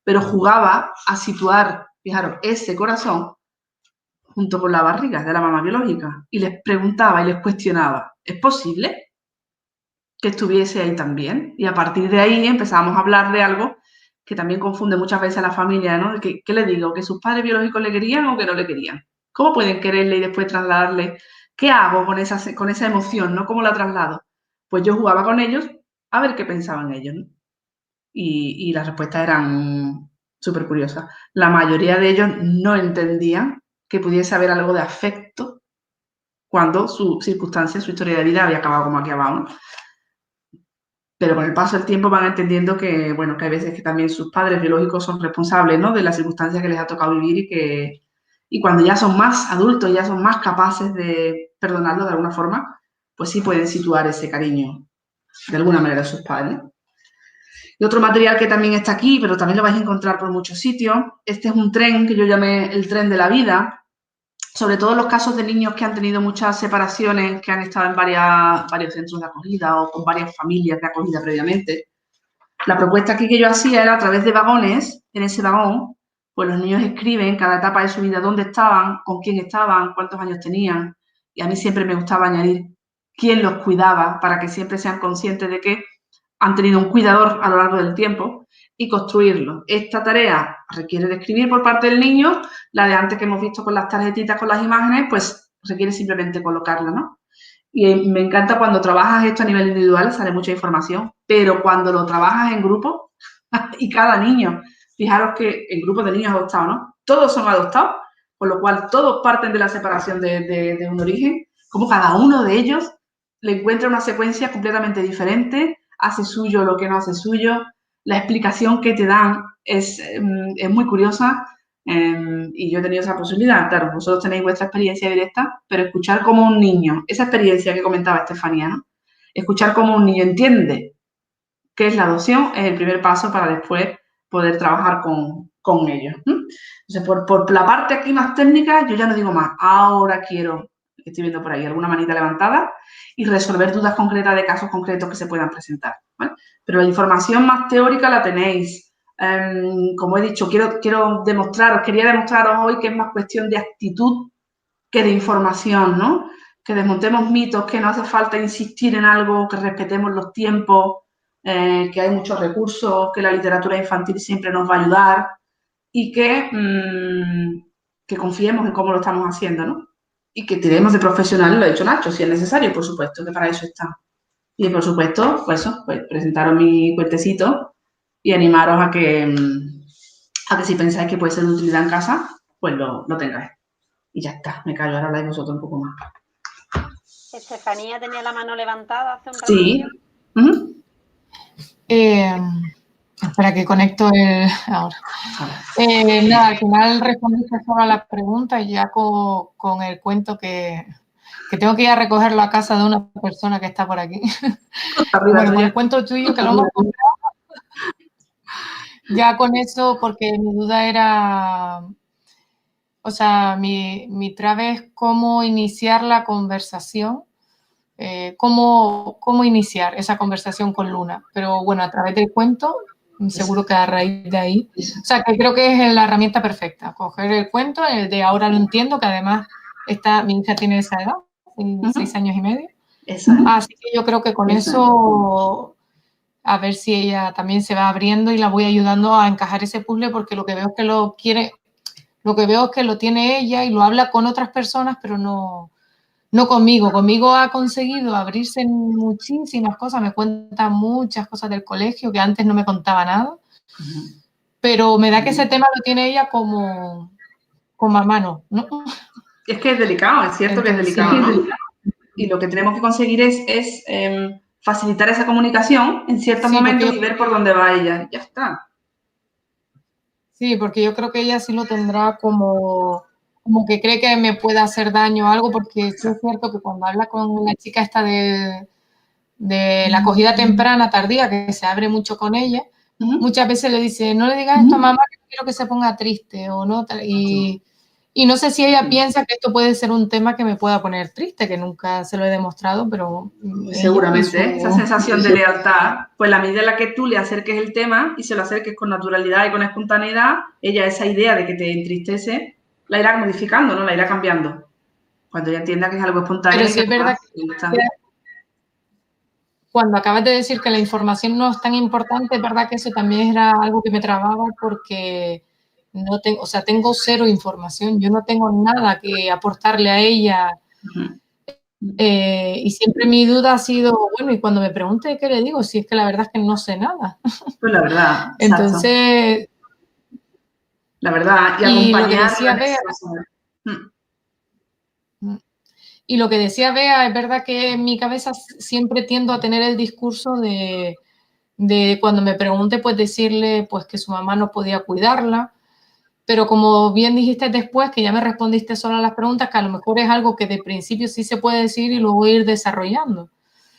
pero jugaba a situar, fijaros, ese corazón junto con la barriga de la mamá biológica. Y les preguntaba y les cuestionaba, ¿es posible que estuviese ahí también? Y a partir de ahí empezamos a hablar de algo que también confunde muchas veces a la familia, ¿no? ¿Qué le digo? ¿Que sus padres biológicos le querían o que no le querían? ¿Cómo pueden quererle y después trasladarle? ¿Qué hago con esa emoción, ¿no? ¿Cómo la traslado? Pues yo jugaba con ellos a ver qué pensaban ellos, ¿no? Y las respuestas eran súper curiosas. La mayoría de ellos no entendían que pudiese haber algo de afecto cuando su circunstancia, su historia de vida había acabado como aquí abajo, ¿no? Pero con el paso del tiempo van entendiendo que, bueno, que hay veces que también sus padres biológicos son responsables, ¿no? De las circunstancias que les ha tocado vivir y cuando ya son más adultos, ya son más capaces de perdonarlo de alguna forma, pues sí pueden situar ese cariño de alguna manera a sus padres, ¿no? Y otro material que también está aquí, pero también lo vais a encontrar por muchos sitios, este es un tren que yo llamé el tren de la vida, sobre todo en los casos de niños que han tenido muchas separaciones, que han estado en varios centros de acogida o con varias familias de acogida previamente. La propuesta aquí que yo hacía era a través de vagones, en ese vagón, pues los niños escriben cada etapa de su vida dónde estaban, con quién estaban, cuántos años tenían. Y a mí siempre me gustaba añadir quién los cuidaba para que siempre sean conscientes de que han tenido un cuidador a lo largo del tiempo y construirlo. Esta tarea requiere de escribir por parte del niño, la de antes que hemos visto con las tarjetitas, con las imágenes, pues requiere simplemente colocarla, ¿no? Y me encanta cuando trabajas esto a nivel individual, sale mucha información, pero cuando lo trabajas en grupo y cada niño, fijaros que en grupos de niños adoptados, ¿no? Todos son adoptados, con lo cual todos parten de la separación de un origen, como cada uno de ellos le encuentra una secuencia completamente diferente, hace suyo lo que no hace suyo, la explicación que te dan es muy curiosa y yo he tenido esa posibilidad. Claro, vosotros tenéis vuestra experiencia directa, pero escuchar cómo un niño, esa experiencia que comentaba Estefanía, ¿no? Escuchar cómo un niño entiende qué es la adopción es el primer paso para después poder trabajar con ellos. Entonces, por la parte aquí más técnica, yo ya no digo más. Ahora quiero, estoy viendo por ahí alguna manita levantada, y resolver dudas concretas de casos concretos que se puedan presentar, ¿vale? Pero la información más teórica la tenéis. Como he dicho, quería demostraros hoy que es más cuestión de actitud que de información, ¿no? Que desmontemos mitos, que no hace falta insistir en algo, que respetemos los tiempos, que hay muchos recursos, que la literatura infantil siempre nos va a ayudar y que confiemos en cómo lo estamos haciendo, ¿no? Y que tenemos de profesionales, lo ha dicho Nacho, si es necesario, por supuesto, que para eso está. Y por supuesto, pues eso, pues presentaros mi cuentecito y animaros a que si pensáis que puede ser de utilidad en casa, pues lo tengáis. Y ya está, me callo, ahora habláis vosotros un poco más. Estefanía tenía la mano levantada hace un rato. Sí. Espera que conecto ahora. Nada, al final respondiste solo a las preguntas y ya con el cuento que tengo que ir a recogerlo a casa de una persona que está por aquí. Bueno, con el cuento tuyo que lo hemos comprado. Ya con eso, porque mi duda era, o sea, mi traba es cómo iniciar la conversación, cómo iniciar esa conversación con Luna. Pero bueno, a través del cuento, seguro que a raíz de ahí. O sea, que creo que es la herramienta perfecta. Coger el cuento, el de ahora lo entiendo, que además mi hija tiene esa edad, 6 años y medio. Así que yo creo que con eso, a ver si ella también se va abriendo y la voy ayudando a encajar ese puzzle, porque lo que veo es que lo tiene ella y lo habla con otras personas, pero no conmigo. Conmigo ha conseguido abrirse en muchísimas cosas, me cuenta muchas cosas del colegio que antes no me contaba nada, pero me da que ese tema lo tiene ella como a mano, ¿no? Es que es delicado, es cierto. Entonces, que es delicado, ¿no? Y lo que tenemos que conseguir es facilitar esa comunicación en ciertos momentos y ver por dónde va ella. Ya está. Sí, porque yo creo que ella sí lo tendrá como que cree que me puede hacer daño o algo, porque sí es cierto que cuando habla con la chica esta de la acogida temprana, tardía, que se abre mucho con ella, muchas veces le dice, no le digas esto a mamá, que quiero que se ponga triste, o no, y no sé si ella piensa que esto puede ser un tema que me pueda poner triste, que nunca se lo he demostrado, pero... Seguramente, esa sensación de lealtad, pues la medida en la que tú le acerques el tema y se lo acerques con naturalidad y con espontaneidad, ella esa idea de que te entristece, la irá modificando, ¿no? La irá cambiando. Cuando ella entienda que es algo espontáneo. Pero sí es verdad que cuando acabas de decir que la información no es tan importante, es verdad que eso también era algo que me trababa, porque no tengo, o sea, tengo cero información, yo no tengo nada que aportarle a ella. Y siempre mi duda ha sido, bueno, y cuando me pregunte qué le digo, si es que la verdad es que no sé nada. Pues la verdad. Entonces... Exacto. La verdad, y lo que decía Bea... Y lo que decía Bea, es verdad que en mi cabeza siempre tiendo a tener el discurso de cuando me pregunte, pues decirle pues que su mamá no podía cuidarla, pero como bien dijiste después, que ya me respondiste solo a las preguntas, que a lo mejor es algo que de principio sí se puede decir y luego ir desarrollando.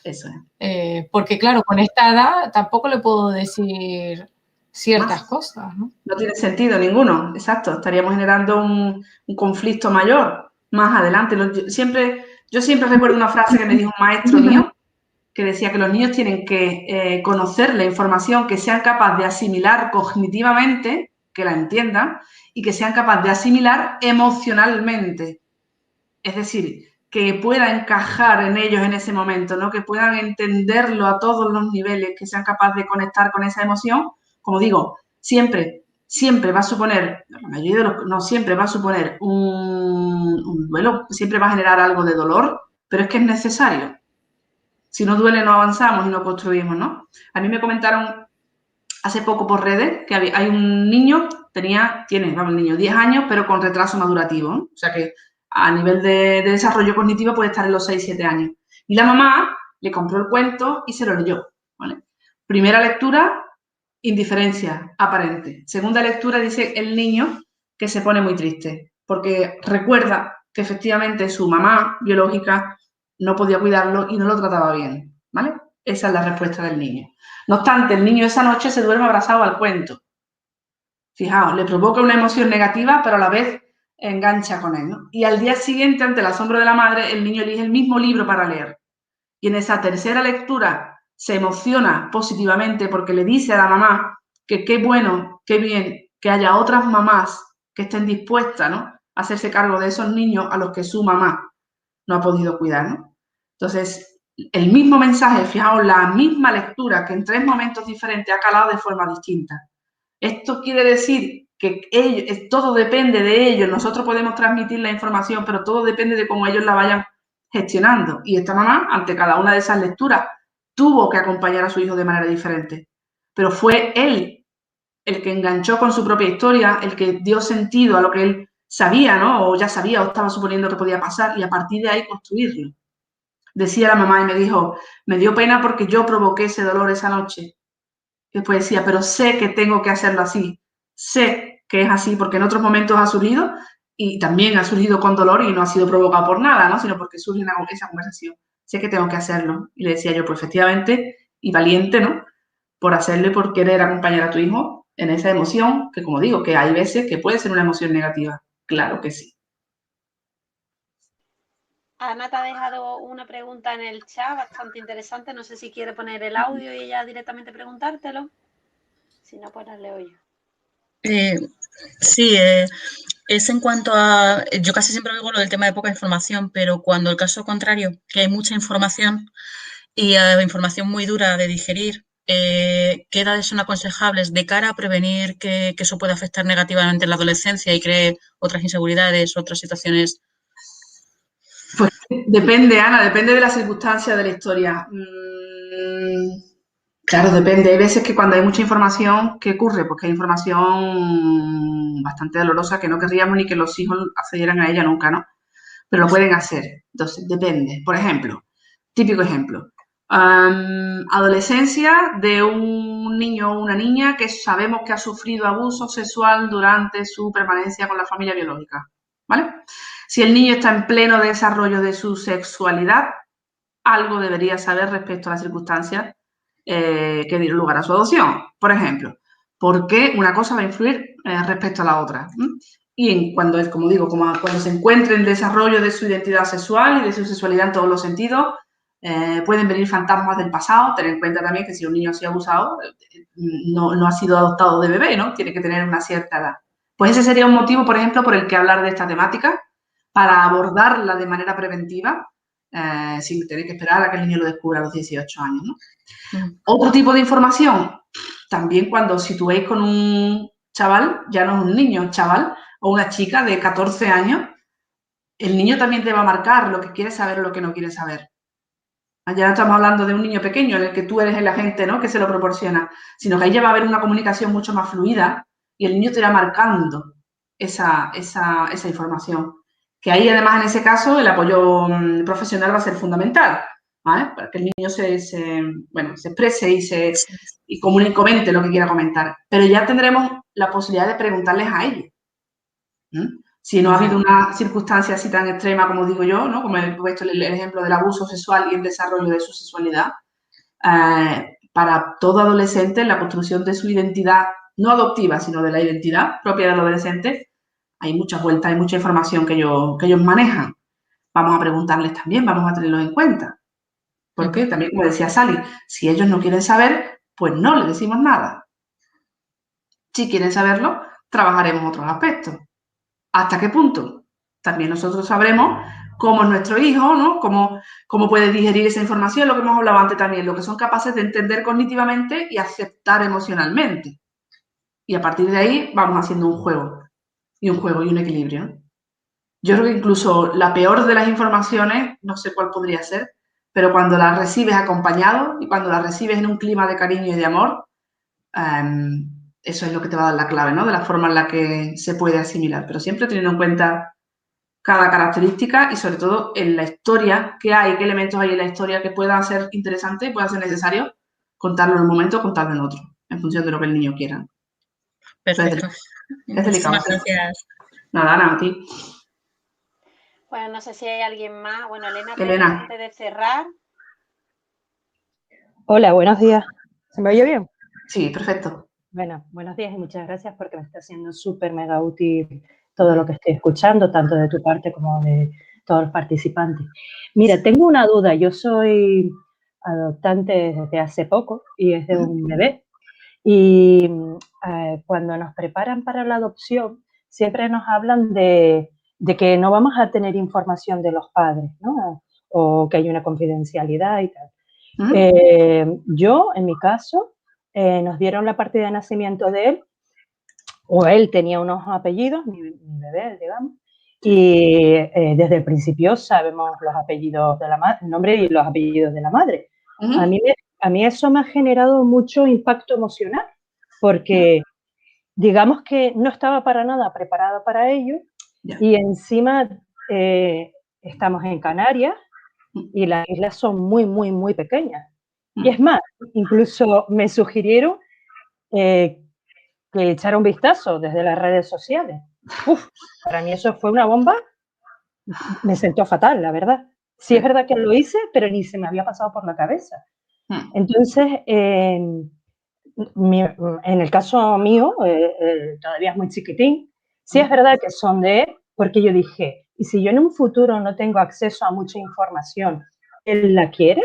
Eso es. Porque claro, con esta edad tampoco le puedo decir ciertas cosas, ¿no? No tiene sentido ninguno, exacto. Estaríamos generando un conflicto mayor. más adelante. Yo siempre recuerdo una frase que me dijo un maestro mío, que decía que los niños tienen que conocer la información, que sean capaces de asimilar cognitivamente, que la entiendan, y que sean capaces de asimilar emocionalmente. Es decir, que pueda encajar en ellos en ese momento, ¿no? Que puedan entenderlo a todos los niveles, que sean capaces de conectar con esa emoción. Como digo, siempre va a suponer, la mayoría de los, no siempre va a suponer un duelo, siempre va a generar algo de dolor, pero es que es necesario. Si no duele, no avanzamos y no construimos, ¿no? A mí me comentaron hace poco por redes que hay un niño, tiene un niño 10 años, pero con retraso madurativo, ¿no? O sea que a nivel de desarrollo cognitivo puede estar en los 6-7 años. Y la mamá le compró el cuento y se lo leyó, ¿vale? Primera lectura, indiferencia aparente. Segunda lectura, dice el niño que se pone muy triste, porque recuerda que efectivamente su mamá biológica no podía cuidarlo y no lo trataba bien, ¿vale? Esa es la respuesta del niño. No obstante, el niño esa noche se duerme abrazado al cuento. Fijaos, le provoca una emoción negativa, pero a la vez engancha con él, ¿no? Y al día siguiente, ante el asombro de la madre, el niño elige el mismo libro para leer. Y en esa tercera lectura se emociona positivamente porque le dice a la mamá que qué bueno, qué bien que haya otras mamás que estén dispuestas, ¿no?, a hacerse cargo de esos niños a los que su mamá no ha podido cuidar, ¿no? Entonces, el mismo mensaje, fijaos, la misma lectura que en 3 momentos diferentes ha calado de forma distinta. Esto quiere decir que todo depende de ellos. Nosotros podemos transmitir la información, pero todo depende de cómo ellos la vayan gestionando. Y esta mamá, ante cada una de esas lecturas, tuvo que acompañar a su hijo de manera diferente. Pero fue él el que enganchó con su propia historia, el que dio sentido a lo que él sabía, ¿no? O ya sabía, o estaba suponiendo que podía pasar, y a partir de ahí construirlo. Decía la mamá y me dijo, me dio pena porque yo provoqué ese dolor esa noche. Después decía, pero sé que tengo que hacerlo así. Sé que es así porque en otros momentos ha surgido y también ha surgido con dolor y no ha sido provocado por nada, ¿no?, sino porque surge esa conversación. Sé que tengo que hacerlo. Y le decía yo, pues efectivamente, y valiente, ¿no?, por hacerlo y por querer acompañar a tu hijo en esa emoción, que como digo, que hay veces que puede ser una emoción negativa. Claro que sí. Ana te ha dejado una pregunta en el chat bastante interesante. No sé si quiere poner el audio y ella directamente preguntártelo. Si no, pues la leo yo. Sí, es en cuanto a... Yo casi siempre digo lo del tema de poca información, pero cuando el caso contrario, que hay mucha información y información muy dura de digerir, ¿qué edades son aconsejables de cara a prevenir que eso pueda afectar negativamente en la adolescencia y cree otras inseguridades, otras situaciones? Pues depende, Ana, depende de la circunstancia de la historia. Claro, depende. Hay veces que cuando hay mucha información, ¿qué ocurre? Pues que hay información bastante dolorosa que no querríamos ni que los hijos accedieran a ella nunca, ¿no? Pero lo pueden hacer. Entonces, depende. Por ejemplo, típico ejemplo. Adolescencia de un niño o una niña que sabemos que ha sufrido abuso sexual durante su permanencia con la familia biológica, ¿vale? Si el niño está en pleno desarrollo de su sexualidad, algo debería saber respecto a las circunstancias que dieron lugar a su adopción. Por ejemplo, ¿por qué una cosa va a influir respecto a la otra? Y cuando se encuentre en desarrollo de su identidad sexual y de su sexualidad en todos los sentidos, pueden venir fantasmas del pasado. Ten en cuenta también que si un niño ha sido abusado, no ha sido adoptado de bebé, ¿no? Tiene que tener una cierta edad. Pues ese sería un motivo, por ejemplo, por el que hablar de esta temática, para abordarla de manera preventiva, sin tener que esperar a que el niño lo descubra a los 18 años, ¿no? Otro tipo de información, también cuando os situéis con un chaval, ya no es un niño, chaval, o una chica de 14 años, el niño también te va a marcar lo que quiere saber o lo que no quiere saber. Ya no estamos hablando de un niño pequeño en el que tú eres el agente, ¿no?, que se lo proporciona, sino que ahí ya va a haber una comunicación mucho más fluida y el niño te irá marcando esa información. Que ahí, además, en ese caso, el apoyo profesional va a ser fundamental, ¿vale?, para que el niño se exprese y comente lo que quiera comentar. Pero ya tendremos la posibilidad de preguntarles a ellos. Si no ha habido una circunstancia así tan extrema como digo yo, ¿no?, como he puesto el ejemplo del abuso sexual y el desarrollo de su sexualidad, para todo adolescente, la construcción de su identidad, no adoptiva, sino de la identidad propia del adolescente, hay muchas vueltas, hay mucha información que ellos manejan. Vamos a preguntarles también, vamos a tenerlos en cuenta. Porque también, como decía Sally, si ellos no quieren saber, pues no les decimos nada. Si quieren saberlo, trabajaremos otros aspectos. ¿Hasta qué punto? También nosotros sabremos cómo es nuestro hijo, ¿no? Cómo puede digerir esa información, lo que hemos hablado antes también, lo que son capaces de entender cognitivamente y aceptar emocionalmente. Y a partir de ahí vamos haciendo un juego y un equilibrio, ¿no? Yo creo que incluso la peor de las informaciones, no sé cuál podría ser, pero cuando las recibes acompañado y cuando las recibes en un clima de cariño y de amor, eso es lo que te va a dar la clave, ¿no? De la forma en la que se puede asimilar, pero siempre teniendo en cuenta cada característica y sobre todo en la historia que hay, qué elementos hay en la historia que puedan ser interesantes y puedan ser necesarios, contarlo en un momento o contarlo en otro, en función de lo que el niño quiera. Perfecto. Es delicado. Muchísimas gracias. Nada, a ti. Bueno, no sé si hay alguien más. Bueno, Elena, Elena. antes de cerrar. Hola, buenos días. ¿Se me oye bien? Sí, perfecto. Bueno, buenos días y muchas gracias porque me está siendo súper mega útil todo lo que estoy escuchando, tanto de tu parte como de todos los participantes. Mira, tengo una duda. Yo soy adoptante desde hace poco y es de un bebé. Y cuando nos preparan para la adopción, siempre nos hablan de que no vamos a tener información de los padres, ¿no? O que hay una confidencialidad y tal. Yo, en mi caso, nos dieron la partida de nacimiento de él, o él tenía unos apellidos, mi bebé, digamos, y desde el principio sabemos los apellidos de la madre, el nombre y los apellidos de la madre. A mí eso me ha generado mucho impacto emocional, porque digamos que no estaba para nada preparada para ello, y encima estamos en Canarias, y las islas son muy, muy, muy pequeñas. Y es más, incluso me sugirieron que echara un vistazo desde las redes sociales. Uf, para mí eso fue una bomba. Me sentó fatal, la verdad. Sí es verdad que lo hice, pero ni se me había pasado por la cabeza. Entonces, en el caso mío, todavía es muy chiquitín, sí es verdad que son de él, porque yo dije, ¿y si yo en un futuro no tengo acceso a mucha información, él la quiere?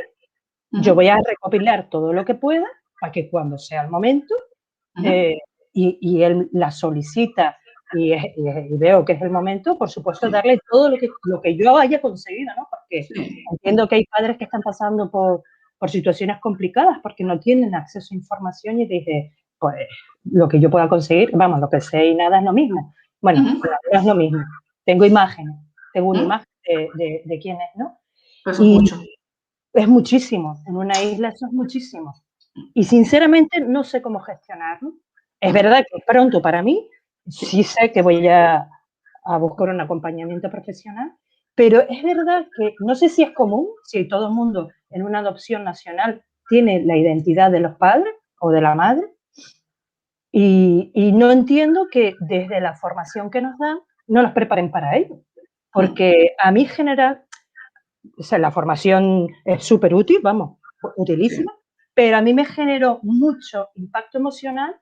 Yo voy a recopilar todo lo que pueda para que cuando sea el momento y él la solicita y veo que es el momento, por supuesto, darle todo lo que yo haya conseguido, ¿no? Porque entiendo que hay padres que están pasando por situaciones complicadas porque no tienen acceso a información y dije, pues lo que yo pueda conseguir, vamos, lo que sé y nada es lo mismo. Bueno, no es lo mismo. Tengo imágenes, tengo una imagen de quién es, ¿no? Pues es mucho. Es muchísimo, en una isla eso es muchísimo. Y sinceramente no sé cómo gestionarlo. Es verdad que pronto para mí sí sé que voy a buscar un acompañamiento profesional, pero es verdad que no sé si es común, si todo el mundo en una adopción nacional tiene la identidad de los padres o de la madre, y no entiendo que desde la formación que nos dan no los preparen para ello. Porque a mí general, o sea, la formación es súper útil, vamos, utilísima, pero a mí me generó mucho impacto emocional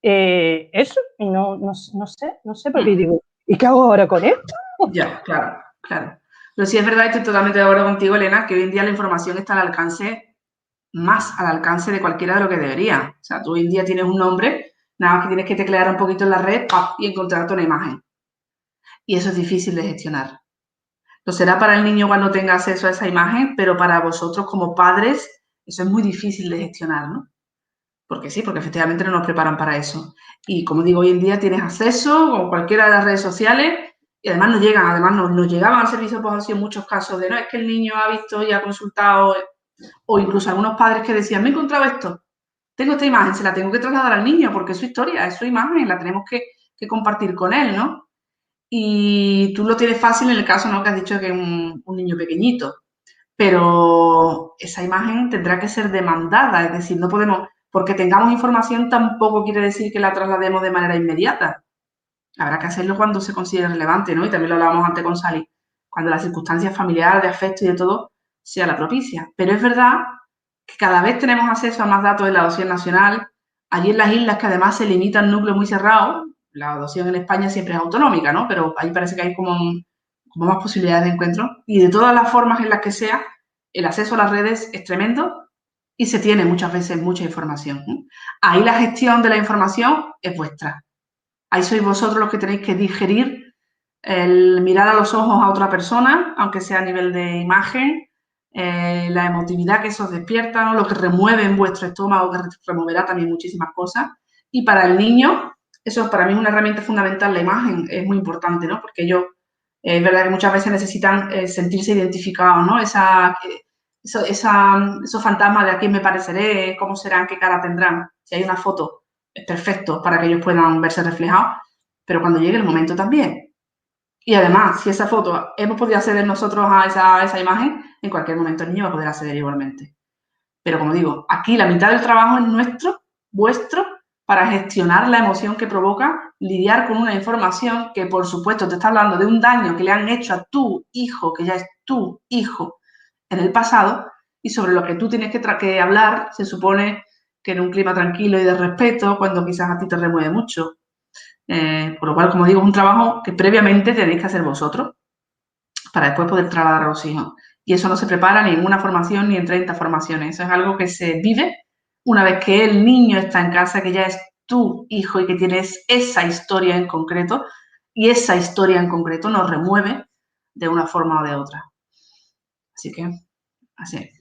eso, y no sé, porque digo, ¿y qué hago ahora con esto? Ya, claro. Pero sí es verdad, estoy totalmente de acuerdo contigo, Elena, que hoy en día la información está al alcance, más al alcance de cualquiera de lo que debería. O sea, tú hoy en día tienes un nombre, nada más que tienes que teclear un poquito en la red y encontrarte una imagen. Y eso es difícil de gestionar. Lo será para el niño cuando tenga acceso a esa imagen, pero para vosotros como padres eso es muy difícil de gestionar, ¿no? Porque sí, porque efectivamente no nos preparan para eso. Y como digo, hoy en día tienes acceso con cualquiera de las redes sociales y además nos llegaban al servicio de posesión muchos casos de no, es que el niño ha visto y ha consultado, o incluso algunos padres que decían, me he encontrado esto, tengo esta imagen, se la tengo que trasladar al niño porque es su historia, es su imagen, la tenemos que compartir con él, ¿no? Y tú lo tienes fácil en el caso, ¿no?, que has dicho que es un niño pequeñito, pero esa imagen tendrá que ser demandada, es decir, no podemos, porque tengamos información tampoco quiere decir que la traslademos de manera inmediata. Habrá que hacerlo cuando se considere relevante, ¿no? Y también lo hablábamos antes con Sally, cuando las circunstancias familiares, de afecto y de todo, sea la propicia. Pero es verdad que cada vez tenemos acceso a más datos de la adopción nacional. Allí en las islas, que además se limitan núcleos muy cerrados, la adopción en España siempre es autonómica, ¿no? Pero ahí parece que hay como más posibilidades de encuentro. Y de todas las formas en las que sea, el acceso a las redes es tremendo y se tiene muchas veces mucha información. Ahí la gestión de la información es vuestra. Ahí sois vosotros los que tenéis que digerir el mirar a los ojos a otra persona, aunque sea a nivel de imagen, la emotividad que eso os despierta, ¿no? Lo que remueve en vuestro estómago, que removerá también muchísimas cosas. Y para el niño, eso para mí es una herramienta fundamental, la imagen es muy importante, ¿no? Porque ellos, es verdad que muchas veces necesitan sentirse identificados, ¿no? Esos fantasmas de a quién me pareceré, cómo serán, qué cara tendrán. Si hay una foto, es perfecto para que ellos puedan verse reflejados, pero cuando llegue el momento también. Y además, si esa foto hemos podido acceder nosotros a esa imagen, en cualquier momento el niño va a poder acceder igualmente. Pero como digo, aquí la mitad del trabajo es nuestro, vuestro, para gestionar la emoción que provoca lidiar con una información que, por supuesto, te está hablando de un daño que le han hecho a tu hijo, que ya es tu hijo, en el pasado, y sobre lo que tú tienes que hablar, se supone que en un clima tranquilo y de respeto, cuando quizás a ti te remueve mucho. Por lo cual, como digo, es un trabajo que previamente tenéis que hacer vosotros para después poder trasladar a los hijos. Y eso no se prepara ni en una formación ni en 30 formaciones. Eso es algo que se vive una vez que el niño está en casa, que ya es tu hijo y que tienes esa historia en concreto, y esa historia en concreto nos remueve de una forma o de otra. Así que, así es.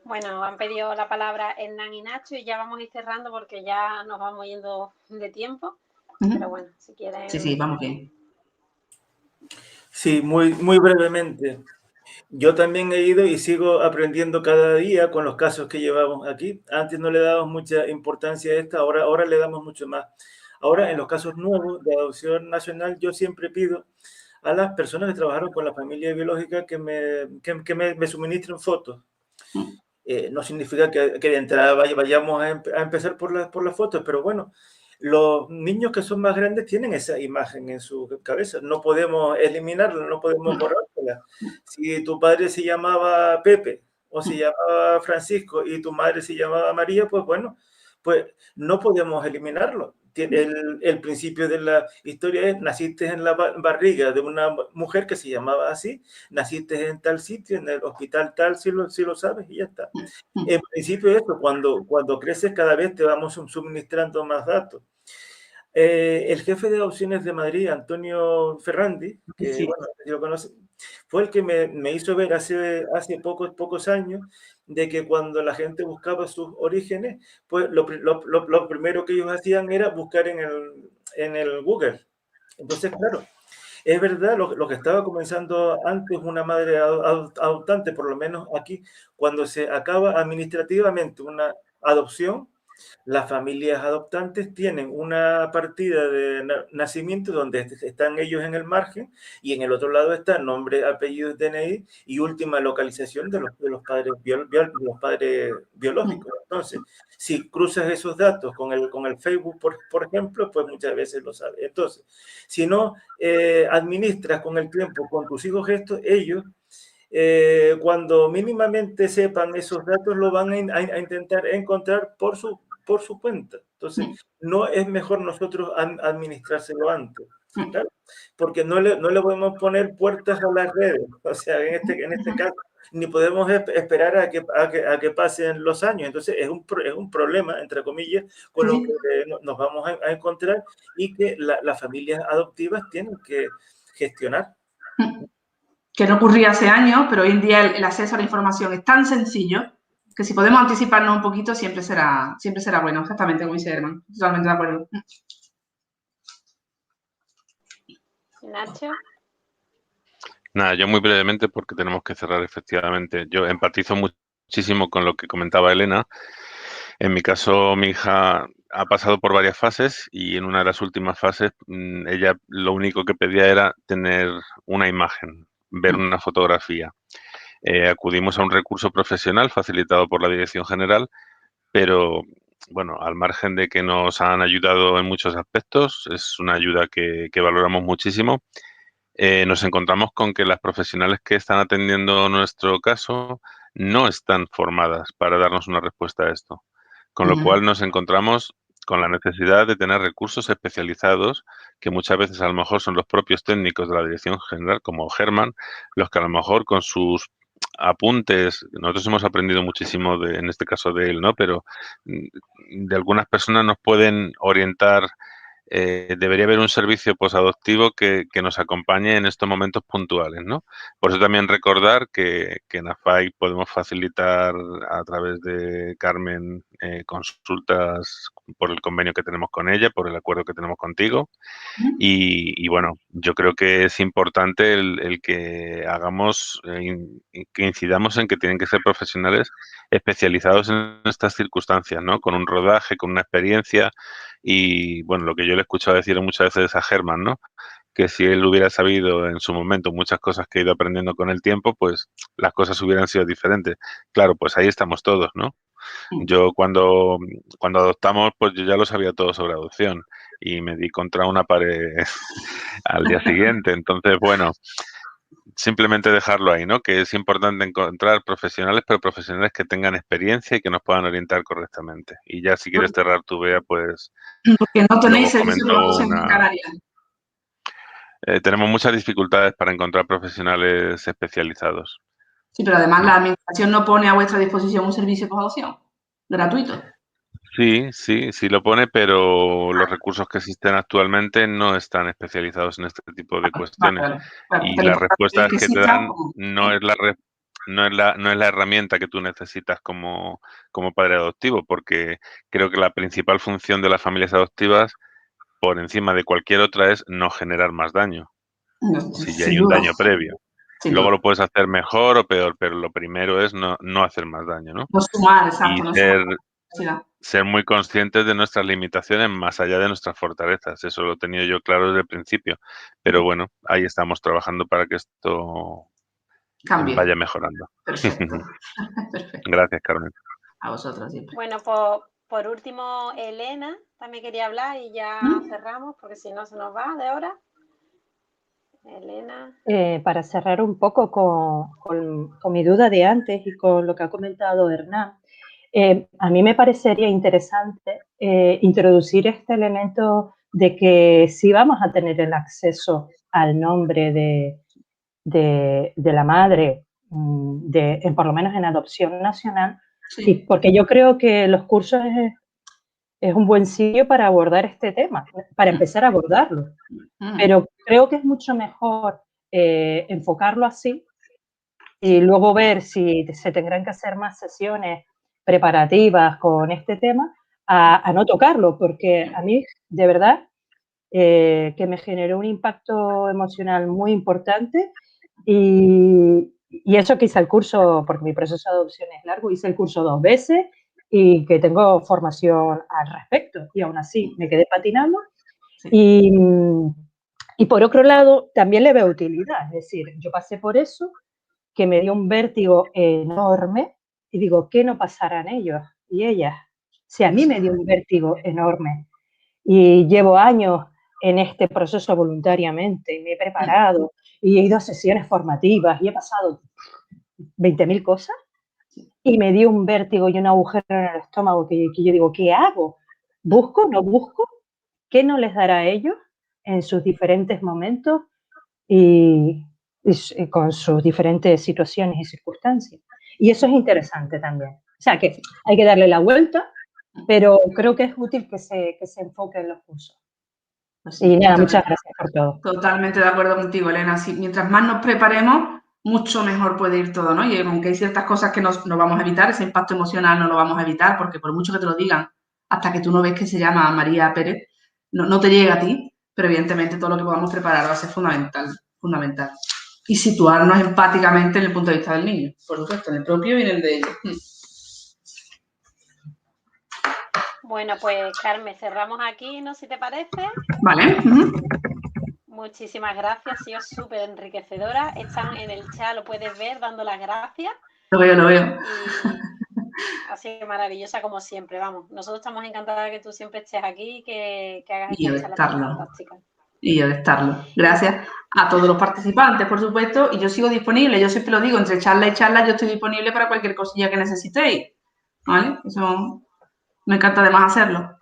Bueno, han pedido la palabra Hernán y Nacho y ya vamos a ir cerrando porque ya nos vamos yendo de tiempo. Pero bueno, si quieren... Sí, vamos bien. Sí, muy brevemente. Yo también he ido y sigo aprendiendo cada día con los casos que llevamos aquí. Antes no le dábamos mucha importancia a esta, ahora le damos mucho más. Ahora, en los casos nuevos de adopción nacional, yo siempre pido a las personas que trabajaron con la familia biológica que me suministren fotos. No significa que de entrada vayamos a empezar por las fotos, pero bueno, los niños que son más grandes tienen esa imagen en su cabeza. No podemos eliminarla, no podemos borrarla. Si tu padre se llamaba Pepe o se llamaba Francisco y tu madre se llamaba María, pues bueno, pues no podemos eliminarlo. El principio de la historia es: naciste en la barriga de una mujer que se llamaba así, naciste en tal sitio, en el hospital tal, si lo sabes, y ya está. En principio eso, cuando creces cada vez te vamos suministrando más datos. El jefe de adopciones de Madrid, Antonio Ferrandi, que Sí. bueno, lo conoce, fue el que me hizo ver hace pocos años de que cuando la gente buscaba sus orígenes, pues lo primero que ellos hacían era buscar en el Google. Entonces, claro, es verdad lo que estaba comenzando antes una madre adoptante, por lo menos aquí, cuando se acaba administrativamente una adopción, las familias adoptantes tienen una partida de nacimiento donde están ellos en el margen y en el otro lado está nombre, apellido, DNI y última localización de los padres biológicos. Entonces, si cruzas esos datos con el Facebook, por ejemplo, pues muchas veces lo sabes. Entonces, si no administras con el tiempo con tus hijos esto, ellos cuando mínimamente sepan esos datos lo van a intentar encontrar por su cuenta. Entonces, no es mejor nosotros administrárselo antes, ¿claro? Porque no le podemos poner puertas a las redes, o sea, en este caso, ni podemos esperar a que pasen los años. Entonces, es un problema, entre comillas, con lo que nos vamos a encontrar y que las familias adoptivas tienen que gestionar. Que no ocurría hace años, pero hoy en día el acceso a la información es tan sencillo que si podemos anticiparnos un poquito siempre será bueno, exactamente como dice Herman. Totalmente de acuerdo. Nacho. Nada, yo muy brevemente porque tenemos que cerrar efectivamente. Yo empatizo muchísimo con lo que comentaba Elena. En mi caso, mi hija ha pasado por varias fases y en una de las últimas fases ella lo único que pedía era tener una imagen, ver una fotografía. Acudimos a un recurso profesional facilitado por la Dirección General, pero bueno, al margen de que nos han ayudado en muchos aspectos, es una ayuda que valoramos muchísimo. Nos encontramos con que las profesionales que están atendiendo nuestro caso no están formadas para darnos una respuesta a esto. Con lo cual nos encontramos con la necesidad de tener recursos especializados que muchas veces a lo mejor son los propios técnicos de la Dirección General, como Germán, los que a lo mejor con sus apuntes, nosotros hemos aprendido muchísimo en este caso de él, ¿no? Pero de algunas personas nos pueden orientar. Debería haber un servicio posadoptivo que nos acompañe en estos momentos puntuales, ¿no? Por eso también recordar que en AFAI podemos facilitar a través de Carmen consultas por el convenio que tenemos con ella, por el acuerdo que tenemos contigo. Y bueno, yo creo que es importante el que hagamos, que incidamos en que tienen que ser profesionales especializados en estas circunstancias, ¿no? Con un rodaje, con una experiencia. Y bueno, lo que yo le he escuchado decir muchas veces a Germán, ¿no? Que si él hubiera sabido en su momento muchas cosas que he ido aprendiendo con el tiempo, pues las cosas hubieran sido diferentes. Claro, pues ahí estamos todos, ¿no? Yo cuando adoptamos, pues yo ya lo sabía todo sobre adopción y me di contra una pared al día siguiente. Entonces, bueno, simplemente dejarlo ahí, ¿no? Que es importante encontrar profesionales, pero profesionales que tengan experiencia y que nos puedan orientar correctamente. Y ya si quieres cerrar tu Bea, pues porque no tenéis luego servicio de adopción en comento Canarias. tenemos muchas dificultades para encontrar profesionales especializados. Sí, pero además la administración no pone a vuestra disposición un servicio de adopción gratuito. Sí lo pone, pero los recursos que existen actualmente no están especializados en este tipo de cuestiones. Y las respuestas que te dan no es la herramienta que tú necesitas como padre adoptivo, porque creo que la principal función de las familias adoptivas, por encima de cualquier otra, es no generar más daño. Si ya hay un daño previo. Luego lo puedes hacer mejor o peor, pero lo primero es no hacer más daño, ¿no? No sumar, exacto. Y ser muy conscientes de nuestras limitaciones más allá de nuestras fortalezas. Eso lo he tenido yo claro desde el principio. Pero bueno, ahí estamos trabajando para que esto vaya mejorando. Perfecto. Gracias, Carmen. A vosotros siempre. Bueno, por último, Elena también quería hablar y ya cerramos, porque si no se nos va de hora. Elena. Para cerrar un poco con mi duda de antes y con lo que ha comentado Hernán, a mí me parecería interesante introducir este elemento de que si vamos a tener el acceso al nombre de la madre, por lo menos en adopción nacional, sí, porque yo creo que los cursos es un buen sitio para abordar este tema, para empezar a abordarlo. Pero creo que es mucho mejor enfocarlo así y luego ver si se tendrán que hacer más sesiones preparativas con este tema a no tocarlo, porque a mí, de verdad, que me generó un impacto emocional muy importante y eso que hice el curso, porque mi proceso de adopción es largo, hice el curso 2 veces y que tengo formación al respecto y aún así me quedé patinando y por otro lado también le veo utilidad, es decir, yo pasé por eso, que me dio un vértigo enorme y digo, ¿qué no pasarán ellos y ellas? Si a mí me dio un vértigo enorme y llevo años en este proceso voluntariamente, me he preparado y he ido a sesiones formativas y he pasado 20.000 cosas y me dio un vértigo y un agujero en el estómago que yo digo, ¿qué hago? ¿Busco? ¿No busco? ¿Qué no les dará a ellos en sus diferentes momentos y con sus diferentes situaciones y circunstancias? Y eso es interesante también. O sea, que hay que darle la vuelta, pero creo que es útil que se enfoque en los cursos. Y nada, muchas gracias por todo. Totalmente de acuerdo contigo, Elena. Sí, mientras más nos preparemos, mucho mejor puede ir todo, ¿no? Y aunque hay ciertas cosas que no vamos a evitar, ese impacto emocional no lo vamos a evitar, porque por mucho que te lo digan, hasta que tú no ves que se llama María Pérez, no te llega a ti, pero evidentemente todo lo que podamos preparar va a ser fundamental. Y situarnos empáticamente en el punto de vista del niño, por supuesto, en el propio y en el de ellos. Bueno, pues Carmen, cerramos aquí, ¿no? Si te parece. Vale. Muchísimas gracias, ha sido súper enriquecedora. Están en el chat, lo puedes ver, dando las gracias. Lo veo. Y ha sido maravillosa como siempre, vamos. Nosotros estamos encantados de que tú siempre estés aquí y que hagas esta charla fantástica. Y yo de estarlo. Gracias a todos los participantes, por supuesto, y yo sigo disponible, yo siempre lo digo, entre charla y charla yo estoy disponible para cualquier cosilla que necesitéis, ¿vale? Eso me encanta además hacerlo.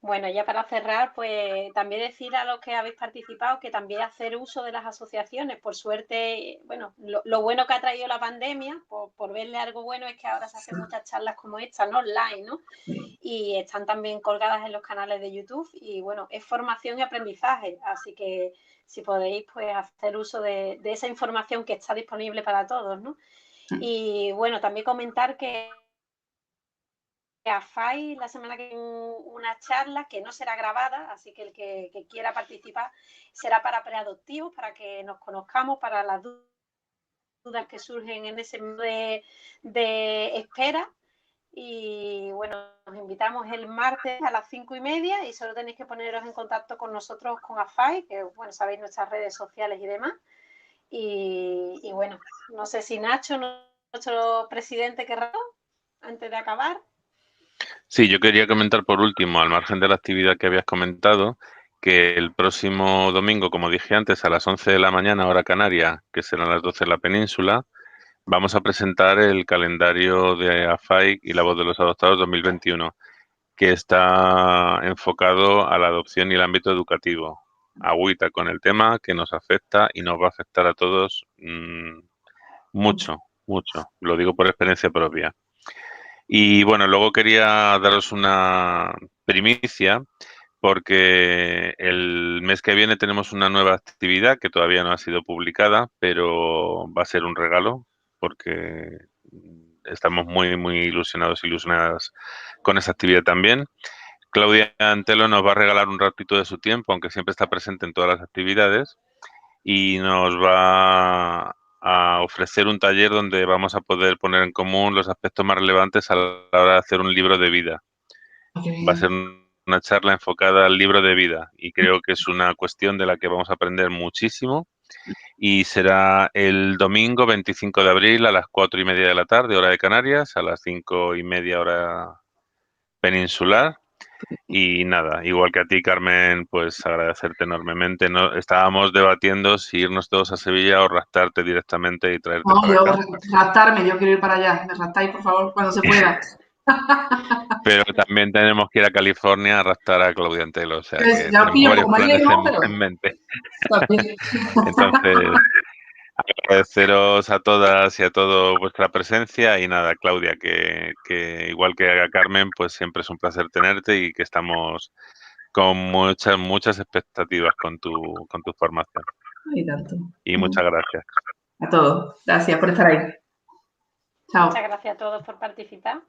Bueno, ya para cerrar, pues también decir a los que habéis participado que también hacer uso de las asociaciones. Por suerte, bueno, lo bueno que ha traído la pandemia, por verle algo bueno, es que ahora se hacen muchas charlas como esta, ¿no? Online, ¿no? Y están también colgadas en los canales de YouTube y, bueno, es formación y aprendizaje. Así que si podéis, pues hacer uso de esa información que está disponible para todos, ¿no? Y, bueno, también comentar que a FAI la semana que viene una charla que no será grabada, así que el que quiera participar será para preadoptivos, para que nos conozcamos, para las dudas que surgen en ese modo de espera. Y bueno, nos invitamos el martes a las 5:30 y solo tenéis que poneros en contacto con nosotros, con AFAI, que bueno, sabéis nuestras redes sociales y demás. Y bueno, no sé si Nacho, nuestro presidente, querrá, antes de acabar. Sí, yo quería comentar por último, al margen de la actividad que habías comentado, que el próximo domingo, como dije antes, a las 11 de la mañana, hora canaria, que serán las 12 en la península, vamos a presentar el calendario de AFAI y la voz de los adoptados 2021, que está enfocado a la adopción y el ámbito educativo. Agüita con el tema que nos afecta y nos va a afectar a todos mucho, mucho. Lo digo por experiencia propia. Y bueno, luego quería daros una primicia porque el mes que viene tenemos una nueva actividad que todavía no ha sido publicada, pero va a ser un regalo porque estamos muy, muy ilusionados y ilusionadas con esa actividad también. Claudia Antelo nos va a regalar un ratito de su tiempo, aunque siempre está presente en todas las actividades, y nos va a ofrecer un taller donde vamos a poder poner en común los aspectos más relevantes a la hora de hacer un libro de vida. Va a ser una charla enfocada al libro de vida y creo que es una cuestión de la que vamos a aprender muchísimo y será el domingo 25 de abril a las 4:30 de la tarde, hora de Canarias, a las 5:30 hora peninsular. Y nada, igual que a ti, Carmen, pues agradecerte enormemente. No, estábamos debatiendo si irnos todos a Sevilla o raptarte directamente y traerte para acá. Raptarme, yo quiero ir para allá. Me raptáis, por favor, cuando se pueda. Pero también tenemos que ir a California a raptar a Claudia Antelo. O sea Pues que ya tenemos varios planes pero... en mente. También. Entonces, agradeceros a todas y a todos vuestra presencia y nada, Claudia, que igual que a Carmen, pues siempre es un placer tenerte y que estamos con muchas expectativas con tu formación. Y tanto. Y muchas gracias. A todos. Gracias por estar ahí. Chao. Muchas gracias a todos por participar.